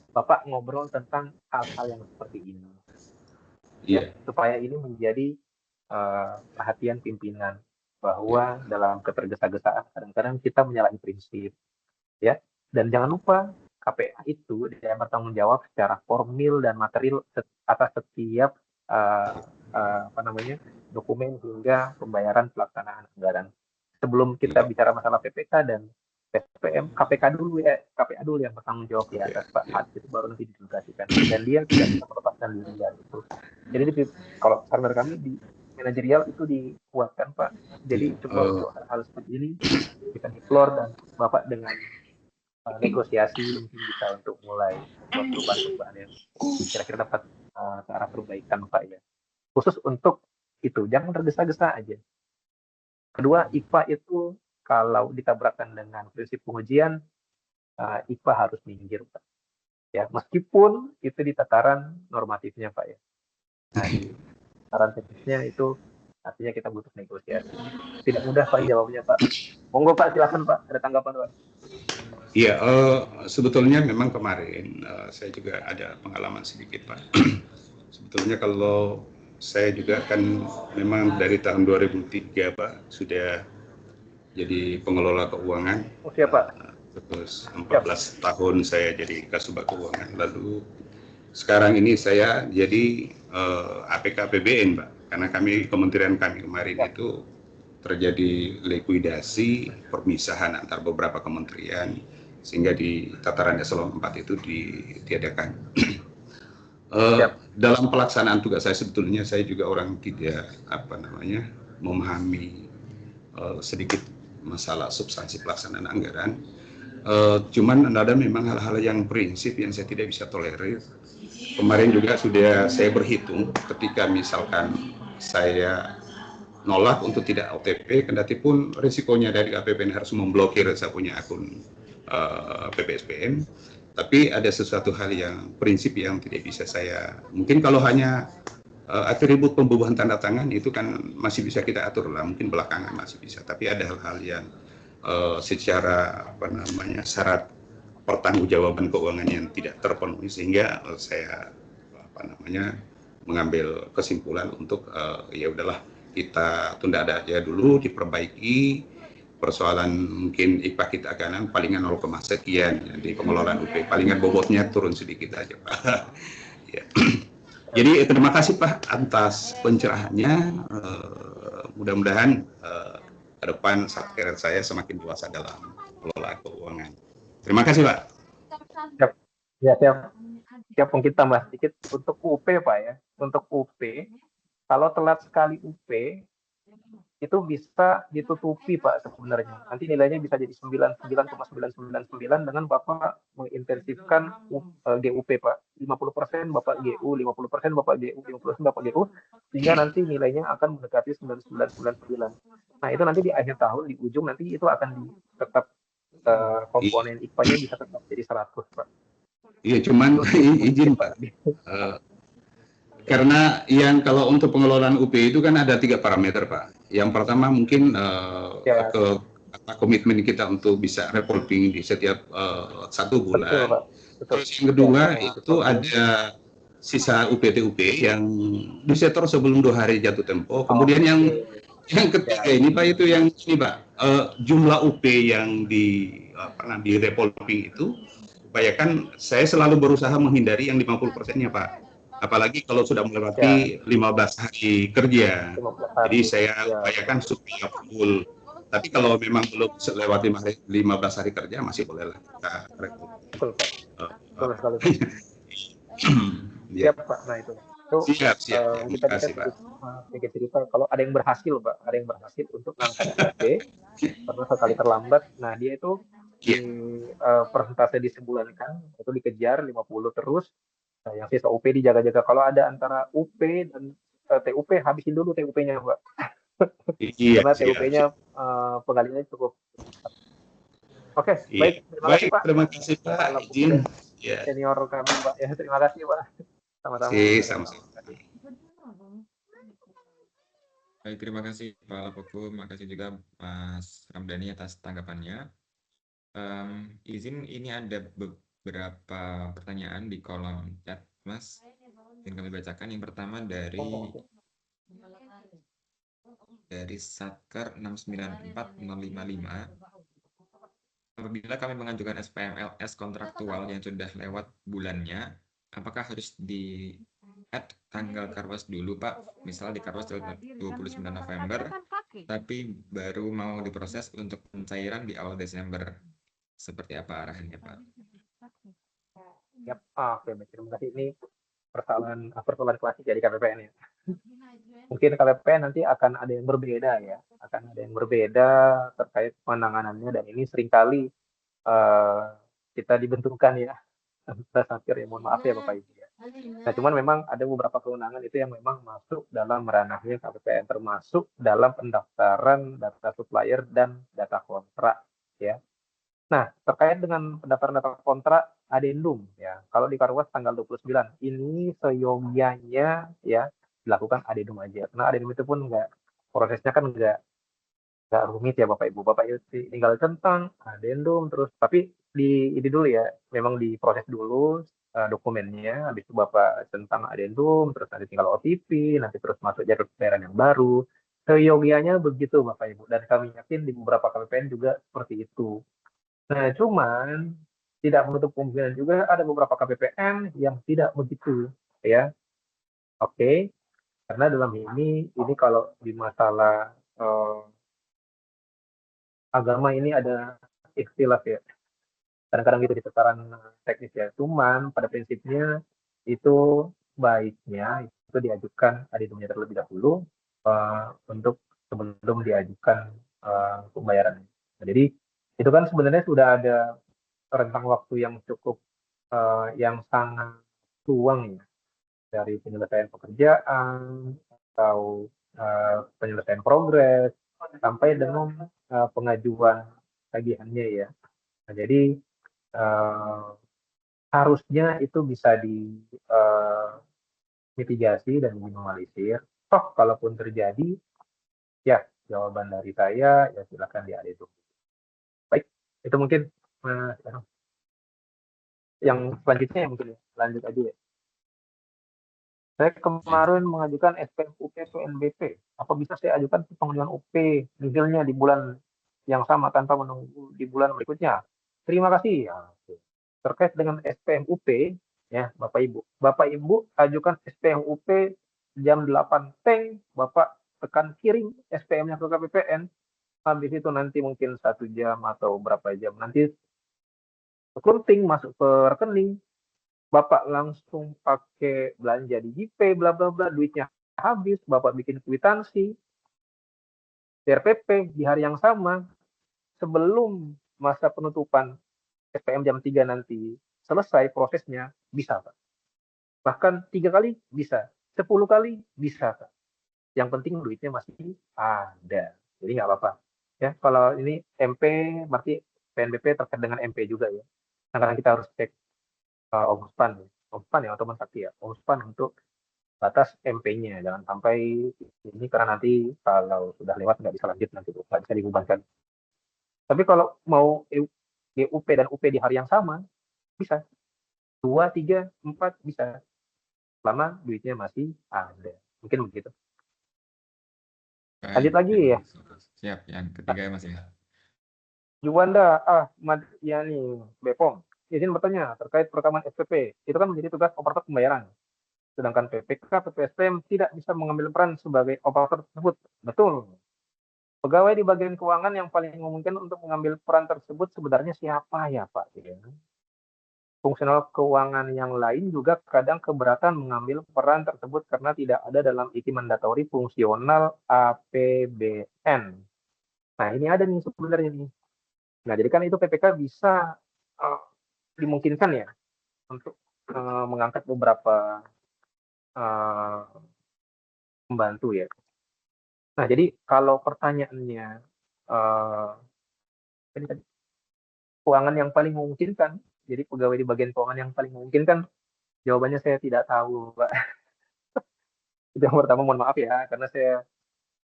Bapak ngobrol tentang hal-hal yang seperti ini, ya, supaya ini menjadi perhatian pimpinan bahwa dalam ketergesa-gesaan kadang-kadang kita menyalahi prinsip, ya. Dan jangan lupa KPA itu dia bertanggung jawab secara formil dan material atas setiap dokumen hingga pembayaran pelaksanaan anggaran. Sebelum kita bicara masalah PPK dan PPM, KPA dulu yang bertanggung jawab di atas Pak, itu baru nanti didelegasikan, dan dia tidak bisa melepaskan diri dari itu. Jadi kalau saran kami di manajerial itu dikuatkan Pak. Jadi coba untuk hal-hal seperti ini kita explore, dan Bapak dengan negosiasi mungkin bisa untuk mulai membuat perubahan-perubahan yang kira-kira dapat ke arah perbaikan Pak ya. Khusus untuk itu, jangan tergesa-gesa aja. Kedua, IPA itu kalau ditabrakkan dengan prinsip pengujian, IPA harus minggir Pak. Ya, meskipun itu di tataran normatifnya Pak ya. Nah, di tataran teknisnya itu artinya kita butuh negosiasi. Tidak mudah Pak jawabnya Pak. Monggo Pak, silakan Pak, ada tanggapan Pak. Iya, sebetulnya memang kemarin saya juga ada pengalaman sedikit Pak. Sebetulnya kalau saya juga kan memang dari tahun 2003 Pak sudah jadi pengelola keuangan. Oh, siapa? Terus 14 tahun saya jadi Kasubag Keuangan. Lalu sekarang ini saya jadi APK APBN Pak. Karena kementerian kami kemarin itu terjadi likuidasi permisahan antar beberapa kementerian sehingga di tataran eselon 4 itu ditiadakan. Dalam pelaksanaan tugas saya sebetulnya saya juga orang tidak memahami sedikit masalah substansi pelaksanaan anggaran. Cuman ada memang hal-hal yang prinsip yang saya tidak bisa tolerir. Kemarin juga sudah saya berhitung ketika misalkan saya nolak untuk tidak OTP, kendati pun risikonya dari APBN harus memblokir saya punya akun PPSPM, tapi ada sesuatu hal yang prinsip yang tidak bisa saya, mungkin kalau hanya atribut pembubuhan tanda tangan itu kan masih bisa kita atur lah, mungkin belakangan masih bisa, tapi ada hal-hal yang secara syarat pertanggungjawaban keuangan yang tidak terpenuhi sehingga saya mengambil kesimpulan untuk ya udahlah kita tunda aja dulu, diperbaiki persoalan mungkin IPA kita kanan palingan 0, sekian di pengelolaan UP, palingan bobotnya turun sedikit aja Pak. Ya. Jadi terima kasih Pak atas pencerahannya. Mudah-mudahan ke depan saya semakin dewasa dalam pengelolaan keuangan. Terima kasih Pak. Siap. Ya, siap mungkin tambah sedikit untuk UP Pak ya. Untuk UP, kalau telat sekali UP itu bisa ditutupi Pak sebenarnya. Nanti nilainya bisa jadi 99,999 dengan Bapak mengintensifkan GUP Pak. 50% Bapak GU, 50% Bapak GU, 50% Bapak GU, sehingga nanti nilainya akan mendekati 9999. Nah, itu nanti di akhir tahun, di ujung nanti itu akan tetap komponen IPA-nya bisa tetap jadi 100 Pak. Iya, cuman izin Pak. Karena yang kalau untuk pengelolaan UP itu kan ada 3 parameter Pak. Yang pertama mungkin komitmen kita untuk bisa reporting di setiap 1 bulan. Betul, Pak. Betul. Terus yang kedua itu ada sisa UPT-UP yang disetor sebelum 2 hari jatuh tempo. Kemudian yang ketiga ini Pak itu yang ini Pak, jumlah UP yang di reporting itu upayakan saya selalu berusaha menghindari yang 50%-nya Pak. Apalagi kalau sudah melewati 15 hari kerja. Jadi saya upayakan supaya full. Tapi kalau memang belum lewat 15 hari kerja masih boleh lah kita rekrut. Betul Pak. Betul sekali. Siap Pak. Nah itu. Siap. Kita bisa sedikit cerita kalau ada yang berhasil Pak, ada yang berhasil untuk mengangkat UP karena sekali terlambat. Nah dia itu di persentase disebulankan itu dikejar 50 terus. Nah, yang sisa UP dijaga-jaga. Kalau ada antara UP dan TUP, habisin dulu TUP-nya, Pak. Karena TUP-nya penggaliannya cukup. Oke, baik. Terima kasih, Pak. Terima kasih, Pak. Izin. Senior kami, Pak. Ya, terima kasih, Pak. Sama-sama. Sama-sama. Baik, terima kasih Pak Lapoku. Terima kasih juga Mas Ramdhani atas tanggapannya. Izin ini ada beberapa pertanyaan di kolom chat, Mas, yang kami bacakan. Yang pertama dari Satker 694055. Apabila kami mengajukan SPMLS kontraktual yang sudah lewat bulannya, apakah harus di add tanggal Karwas dulu, Pak? Misal di Karwas 29 November, tapi baru mau diproses untuk pencairan di awal Desember. Seperti apa arahannya, Pak? Yap, oke, terima kasih. Ini persoalan klasik dari KPPN ya. Mungkin KPPN nanti akan ada yang berbeda ya, akan ada yang berbeda terkait penanganannya, dan ini seringkali kita dibenturkan ya. Akhir ya, mohon maaf ya Bapak Ibu ya. Nah, cuman memang ada beberapa kewenangan itu yang memang masuk dalam ranahnya KPPN, termasuk dalam pendaftaran data supplier dan data kontrak ya. Nah, terkait dengan pendaftaran data kontrak adendum ya. Kalau di Karwas tanggal 29, ini seyogianya ya dilakukan adendum aja. Karena adendum itu pun prosesnya kan nggak rumit ya Bapak Ibu. Bapak Ibu tinggal centang adendum terus, tapi ini dulu ya, memang diproses dulu dokumennya, habis itu Bapak centang adendum, terus nanti tinggal OTP, nanti terus masuk jalur pembayaran yang baru. Seyogianya begitu Bapak Ibu, dan kami yakin di beberapa KPPN juga seperti itu. Nah, cuman tidak menutup kemungkinan juga ada beberapa KPPN yang tidak begitu ya. Oke, karena dalam ini kalau di masalah agama ini ada ikhtilaf ya. Kadang-kadang gitu di tataran teknis ya. Cuman pada prinsipnya itu baiknya itu diajukan adendumnya terlebih dahulu untuk sebelum diajukan pembayaran. Nah, jadi itu kan sebenarnya sudah ada rentang waktu yang cukup yang sangat luang ya, dari penyelesaian pekerjaan atau penyelesaian progres sampai dengan pengajuan tagihannya ya. Nah, jadi harusnya itu bisa mitigasi dan minimalisir. Toh kalaupun terjadi, ya jawaban dari saya ya silakan diadil. Baik, itu mungkin yang selanjutnya ya, mungkin lanjut aja ya. Saya kemarin mengajukan SPM UP PNBP. Apa bisa saya ajukan pengajuan UP misalnya di bulan yang sama tanpa menunggu di bulan berikutnya? Terima kasih. Ya. Terkait dengan SPM UP, ya Bapak Ibu. Bapak Ibu ajukan SPM UP jam 8 teng, Bapak tekan kirim SPM-nya ke KPPN. Habis itu nanti mungkin 1 jam atau berapa jam nanti closing masuk ke rekening. Bapak langsung pakai belanja di GPay, bla bla bla, duitnya habis, Bapak bikin kwitansi, RPP di hari yang sama, sebelum masa penutupan SPM jam 3 nanti selesai prosesnya, bisa Pak. Bahkan 3 kali bisa, 10 kali bisa Pak. Yang penting duitnya masih ada, jadi nggak apa-apa. Ya, kalau ini MP berarti PNBP terkait dengan MP juga ya. Nah, karena kita harus cek Ombudsman ya, otomatis sakti ya, Ombudsman untuk batas MP-nya, jangan sampai ini karena nanti kalau sudah lewat nggak bisa lanjut nanti nggak bisa dibubarkan. Tapi kalau mau GUP dan UP di hari yang sama bisa 2, 3, 4 bisa selama duitnya masih ada, mungkin begitu. Lanjut lagi ya. Siap, yang ketiga ya Mas ya. Juwanda Ahmad Yani Bepom, izin bertanya terkait perekaman SPP. Itu kan menjadi tugas operator pembayaran. Sedangkan PPK, PPSPM tidak bisa mengambil peran sebagai operator tersebut. Betul. Pegawai di bagian keuangan yang paling memungkinkan untuk mengambil peran tersebut sebenarnya siapa ya Pak? Fungsional keuangan yang lain juga kadang keberatan mengambil peran tersebut karena tidak ada dalam isi mandatori fungsional APBN. Nah, ini ada nih sebenarnya nih. Nah, jadi kan itu PPK bisa dimungkinkan ya untuk mengangkat beberapa pembantu ya. Nah, jadi kalau pertanyaannya keuangan yang paling memungkinkan, jadi pegawai di bagian keuangan yang paling memungkinkan, jawabannya saya tidak tahu, Pak. Itu yang pertama, mohon maaf ya, karena saya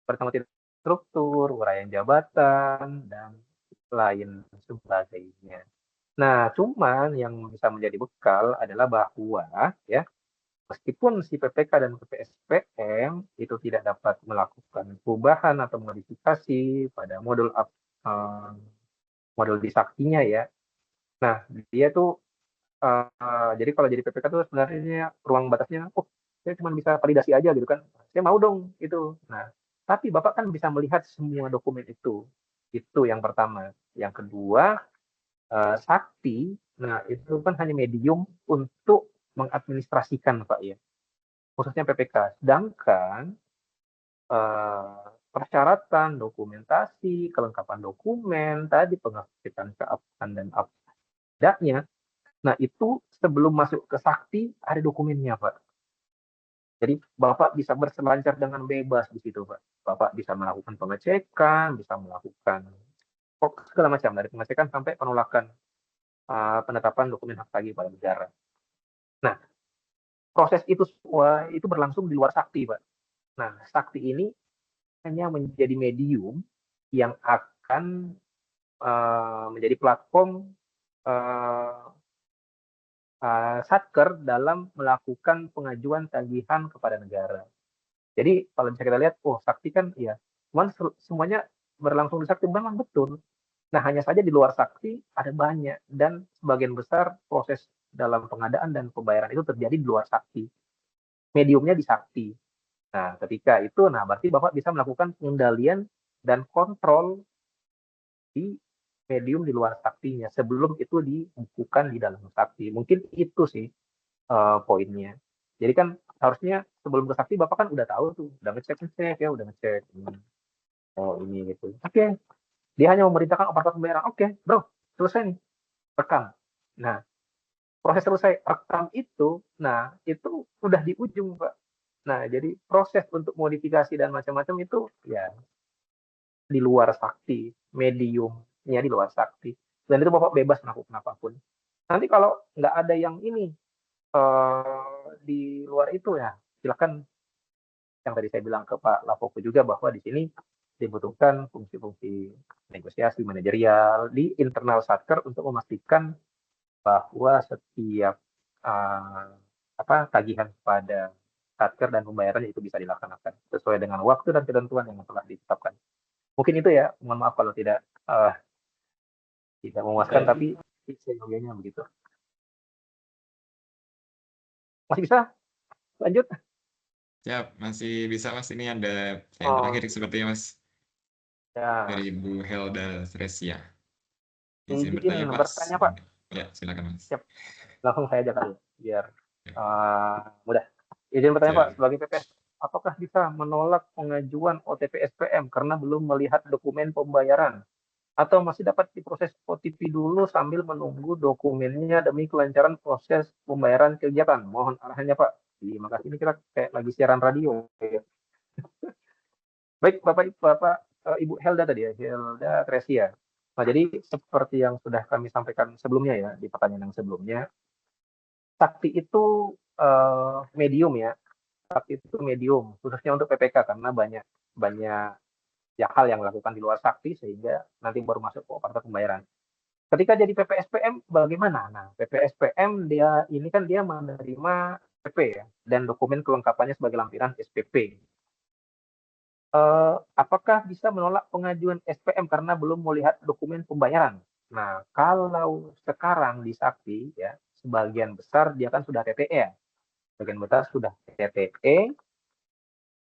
pertama tidak struktur, uraian jabatan, dan lain sebagainya. Nah, cuman yang bisa menjadi bekal adalah bahwa ya, meskipun si PPK dan PPSPM itu tidak dapat melakukan perubahan atau modifikasi pada modul disaktinya ya. Nah, dia tuh jadi kalau jadi PPK tuh sebenarnya ruang batasnya, saya cuma bisa validasi aja gitu kan. Saya mau dong itu. Nah, tapi Bapak kan bisa melihat semua dokumen itu. Itu yang pertama. Yang kedua, sakti, nah itu kan hanya medium untuk mengadministrasikan Pak ya, khususnya PPK. Sedangkan persyaratan, dokumentasi, kelengkapan dokumen, tadi pengecekan keabsahan dan Bedanya, nah itu sebelum masuk ke sakti ada dokumennya, Pak. Jadi Bapak bisa berselancar dengan bebas di situ, Pak. Bapak bisa melakukan pengecekan, bisa melakukan segala macam, dari pengecekan sampai penolakan penetapan dokumen hak tagih pada negara. Nah, proses itu semua itu berlangsung di luar sakti, Pak. Nah, sakti ini hanya menjadi medium yang akan menjadi platform Satker dalam melakukan pengajuan tagihan kepada negara. Jadi kalau bisa kita lihat, oh sakti kan ya, cuman semuanya berlangsung di sakti, memang betul. Nah hanya saja di luar sakti ada banyak, dan sebagian besar proses dalam pengadaan dan pembayaran itu terjadi di luar sakti. Mediumnya di sakti. Nah ketika itu, nah berarti Bapak bisa melakukan pengendalian dan kontrol di medium di luar saktinya sebelum itu dibukukan di dalam sakti. Mungkin itu sih poinnya. Jadi kan harusnya sebelum ke sakti Bapak kan udah tahu tuh, udah ngecek ya, udah ngecek. Oh ini gitu. Oke, dia hanya memerintahkan operator pembayaran. Oke, bro, selesai nih, rekam. Nah, proses selesai rekam itu, nah itu udah di ujung, Pak. Nah, jadi proses untuk modifikasi dan macam-macam itu ya di luar sakti, mediumnya di luar sakti. Dan itu Bapak bebas melakukan apapun. Nanti kalau nggak ada yang ini di luar itu ya, silakan, yang tadi saya bilang ke Pak Lapoku juga bahwa di sini dibutuhkan fungsi-fungsi negosiasi manajerial di internal Satker untuk memastikan bahwa setiap tagihan kepada Satker dan pembayarannya itu bisa dilaksanakan sesuai dengan waktu dan ketentuan yang telah ditetapkan. Mungkin itu ya, mohon maaf kalau tidak memuaskan, tapi sejauhnya begitu. Masih bisa lanjut? Siap, masih bisa Mas. Ini ada yang terakhir sepertinya Mas, Ya, dari Bu Helda Fresia. Izin izin bertanya Pak. bertanya Pak. Ya, silakan Mas. Siap. Langsung saya aja kali biar mudah. Izin bertanya Siap. Pak, sebagai PPS, apakah bisa menolak pengajuan OTP SPM karena belum melihat dokumen pembayaran? Atau masih dapat diproses OTP dulu sambil menunggu dokumennya demi kelancaran proses pembayaran kegiatan? Mohon arahannya Pak. Terima kasih, ini kita kayak lagi siaran radio. Baik Bapak Ibu Helda tadi ya, Helda Tresia. Nah jadi seperti yang sudah kami sampaikan sebelumnya ya, di pertanyaan yang sebelumnya, sakti itu medium ya. Sakti itu medium, khususnya untuk PPK karena banyak ya hal yang dilakukan di luar sakti sehingga nanti baru masuk ke operator pembayaran. Ketika jadi PPSPM bagaimana? Nah, PPSPM dia ini kan dia menerima PP ya, dan dokumen kelengkapannya sebagai lampiran SPP. Apakah bisa menolak pengajuan SPM karena belum melihat dokumen pembayaran? Nah, kalau sekarang di Sakti ya, sebagian besar dia kan sudah TTE ya. Sebagian besar sudah TTE,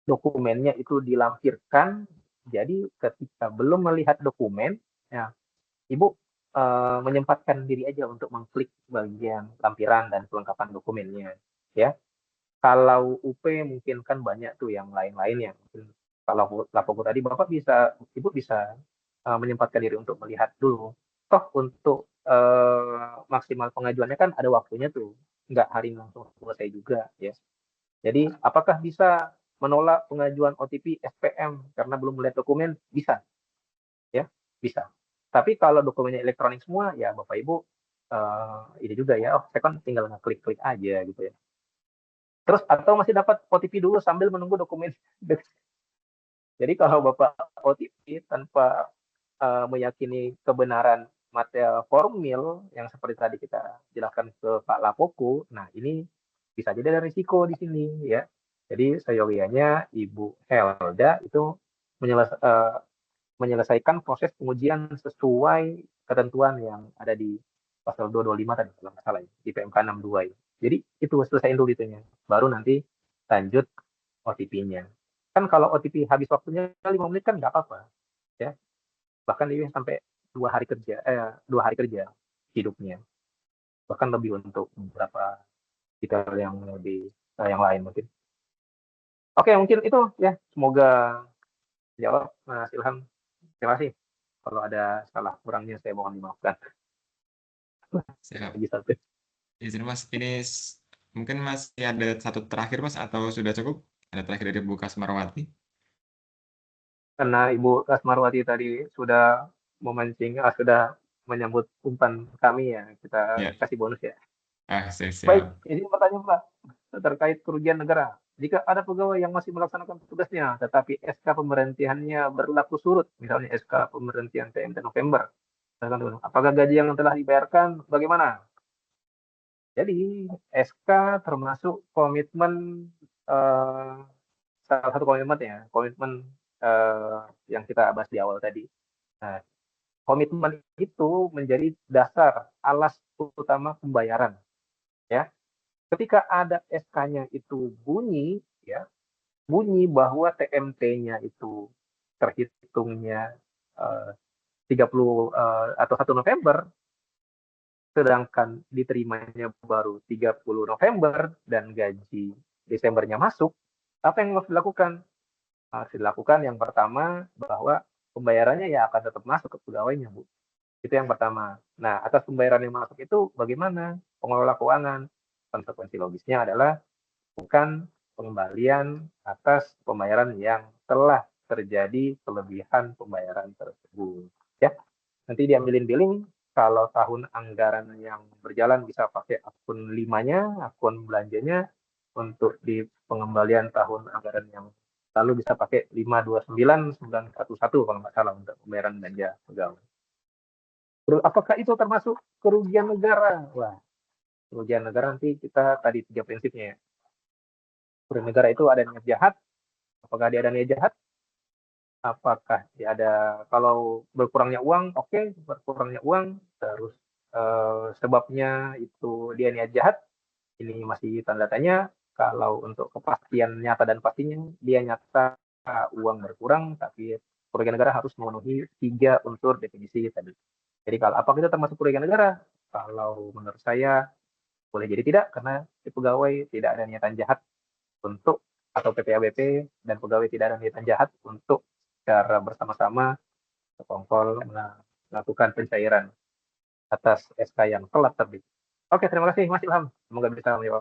dokumennya itu dilampirkan. Jadi ketika belum melihat dokumen, ya, Ibu menyempatkan diri aja untuk mengklik bagian lampiran dan kelengkapan dokumennya. Ya, kalau UP mungkin kan banyak tuh yang lain-lainnya. Kalau Lapoku tadi Bapak bisa, Ibu bisa menyempatkan diri untuk melihat dulu. Toh untuk maksimal pengajuannya kan ada waktunya tuh, nggak hari langsung selesai juga ya. Jadi apakah bisa menolak pengajuan OTP SPM karena belum melihat dokumen? Bisa, ya, bisa. Tapi kalau dokumennya elektronik semua, ya Bapak Ibu ini juga ya, saya kan tinggal ngeklik-klik aja gitu ya. Terus atau masih dapat OTP dulu sambil menunggu dokumen. Jadi kalau Bapak OTP tanpa meyakini kebenaran material formil yang seperti tadi kita jelaskan ke Pak Lapoku, nah ini bisa jadi ada risiko di sini ya. Jadi seyogianya Ibu Helda itu menyelesaikan proses pengujian sesuai ketentuan yang ada di pasal 225 tadi kalau nggak salah ya, di PMK 62 ya. Jadi itu selesaiin dulu itunya, baru nanti lanjut OTP-nya. Kan kalau OTP habis waktunya 5 menit kan nggak apa-apa ya. Bahkan ini sampai 2 hari kerja hidupnya. Bahkan lebih untuk beberapa detail yang lebih yang lain mungkin. Oke, mungkin itu ya. Semoga jawab Mas Ilham. Terima kasih. Kalau ada salah kurangnya saya mohon dimaafkan. Siap. Lagi satu. Izin Mas, ini mungkin masih ada satu terakhir Mas atau sudah cukup? Ada terakhir dari Bu Kasmarwati. Karena Ibu Kasmarwati tadi sudah memancing, sudah menyambut umpan kami ya, kita Ya. kasih bonus ya. Siap. Baik, ini pertanyaan Pak terkait kerugian negara. Jika ada pegawai yang masih melaksanakan tugasnya, tetapi SK pemberhentiannya berlaku surut, misalnya SK pemberhentian PMT November, apakah gaji yang telah dibayarkan bagaimana? Jadi SK termasuk komitmen, salah satu komitmen ya, komitmen yang kita bahas di awal tadi. Nah, komitmen itu menjadi dasar alas utama pembayaran. Ya, ketika ada SK-nya itu bunyi, ya, bunyi bahwa TMT-nya itu terhitungnya 30 atau 1 November, sedangkan diterimanya baru 30 November dan gaji Desembernya masuk, apa yang harus dilakukan? Harus dilakukan yang pertama bahwa pembayarannya ya akan tetap masuk ke pegawainya, Bu. Itu yang pertama. Nah, atas pembayaran yang masuk itu bagaimana pengelola keuangan? Konsekuensi logisnya adalah bukan pengembalian atas pembayaran yang telah terjadi kelebihan pembayaran tersebut. Ya, nanti diambilin billing. Kalau tahun anggaran yang berjalan bisa pakai akun 5-nya, akun belanjanya. Untuk di pengembalian tahun anggaran yang lalu bisa pakai 529911 kalau nggak salah untuk pembayaran belanja pegawai. Apakah itu termasuk kerugian negara? Wah, kerugian negara nanti kita tadi 3 prinsipnya ya. Kerugian negara itu ada niat jahat. Apakah dia ada niat jahat? Apakah dia ada, kalau berkurangnya uang, oke, berkurangnya uang, terus sebabnya itu dia niat jahat, ini masih tanda tanya. Kalau untuk kepastian nyata dan pastinya, dia nyata uang berkurang, tapi kerugian negara harus memenuhi 3 unsur definisi tadi. Jadi kalau apakah itu termasuk kerugian negara? Kalau menurut saya boleh jadi tidak, karena si pegawai tidak ada niatan jahat untuk, atau PPABP dan pegawai tidak ada niatan jahat untuk secara bersama-sama sekongkol melakukan pencairan atas SK yang telah terbit. Oke, terima kasih Mas Ilham. Semoga bisa menjawab.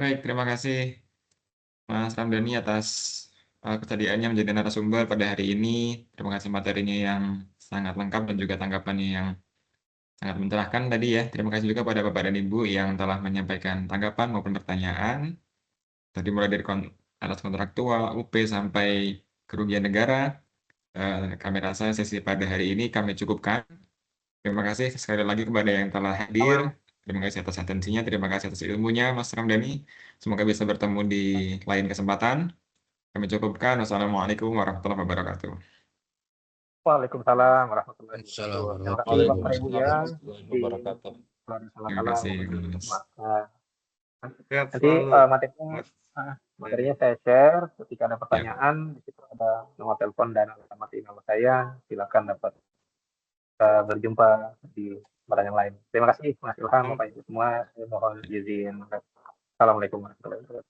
Baik, terima kasih Mas Ramdhani atas kesediaannya menjadi narasumber pada hari ini. Terima kasih materinya yang sangat lengkap dan juga tanggapannya yang sangat mencerahkan tadi ya. Terima kasih juga pada Bapak dan Ibu yang telah menyampaikan tanggapan maupun pertanyaan. Tadi mulai dari atas kontraktual, UP sampai kerugian negara. Kami rasa sesi pada hari ini kami cukupkan. Terima kasih sekali lagi kepada yang telah hadir. Terima kasih atas atensinya, terima kasih atas ilmunya Mas Ramdhani. Semoga bisa bertemu di lain kesempatan. Kami cukupkan. Wassalamualaikum warahmatullahi wabarakatuh. Waalaikumsalam warahmatullahi wabarakatuh. Terima kasih Bapak Ibu ya. Terima kasih. Nanti materinya saya share. Ketika ada pertanyaan, di situ ada nomor telepon dan alamat email saya. Silakan dapat berjumpa di kesempatan yang lain. Terima kasih Mas Ilham, Bapak Ibu semua. Saya mohon izin. Assalamualaikum warahmatullahi wabarakatuh.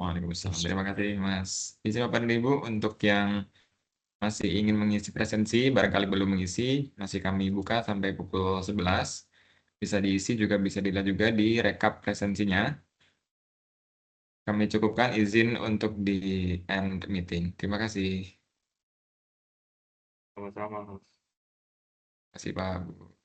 Waalaikumsalam. Terima kasih Mas. Izin Bapak dan Ibu untuk yang masih ingin mengisi presensi, barangkali belum mengisi, masih kami buka sampai pukul 11. Bisa diisi juga, bisa dilihat juga di rekap presensinya. Kami cukupkan, izin untuk di end meeting. Terima kasih. Sama-sama. Terima kasih Pak.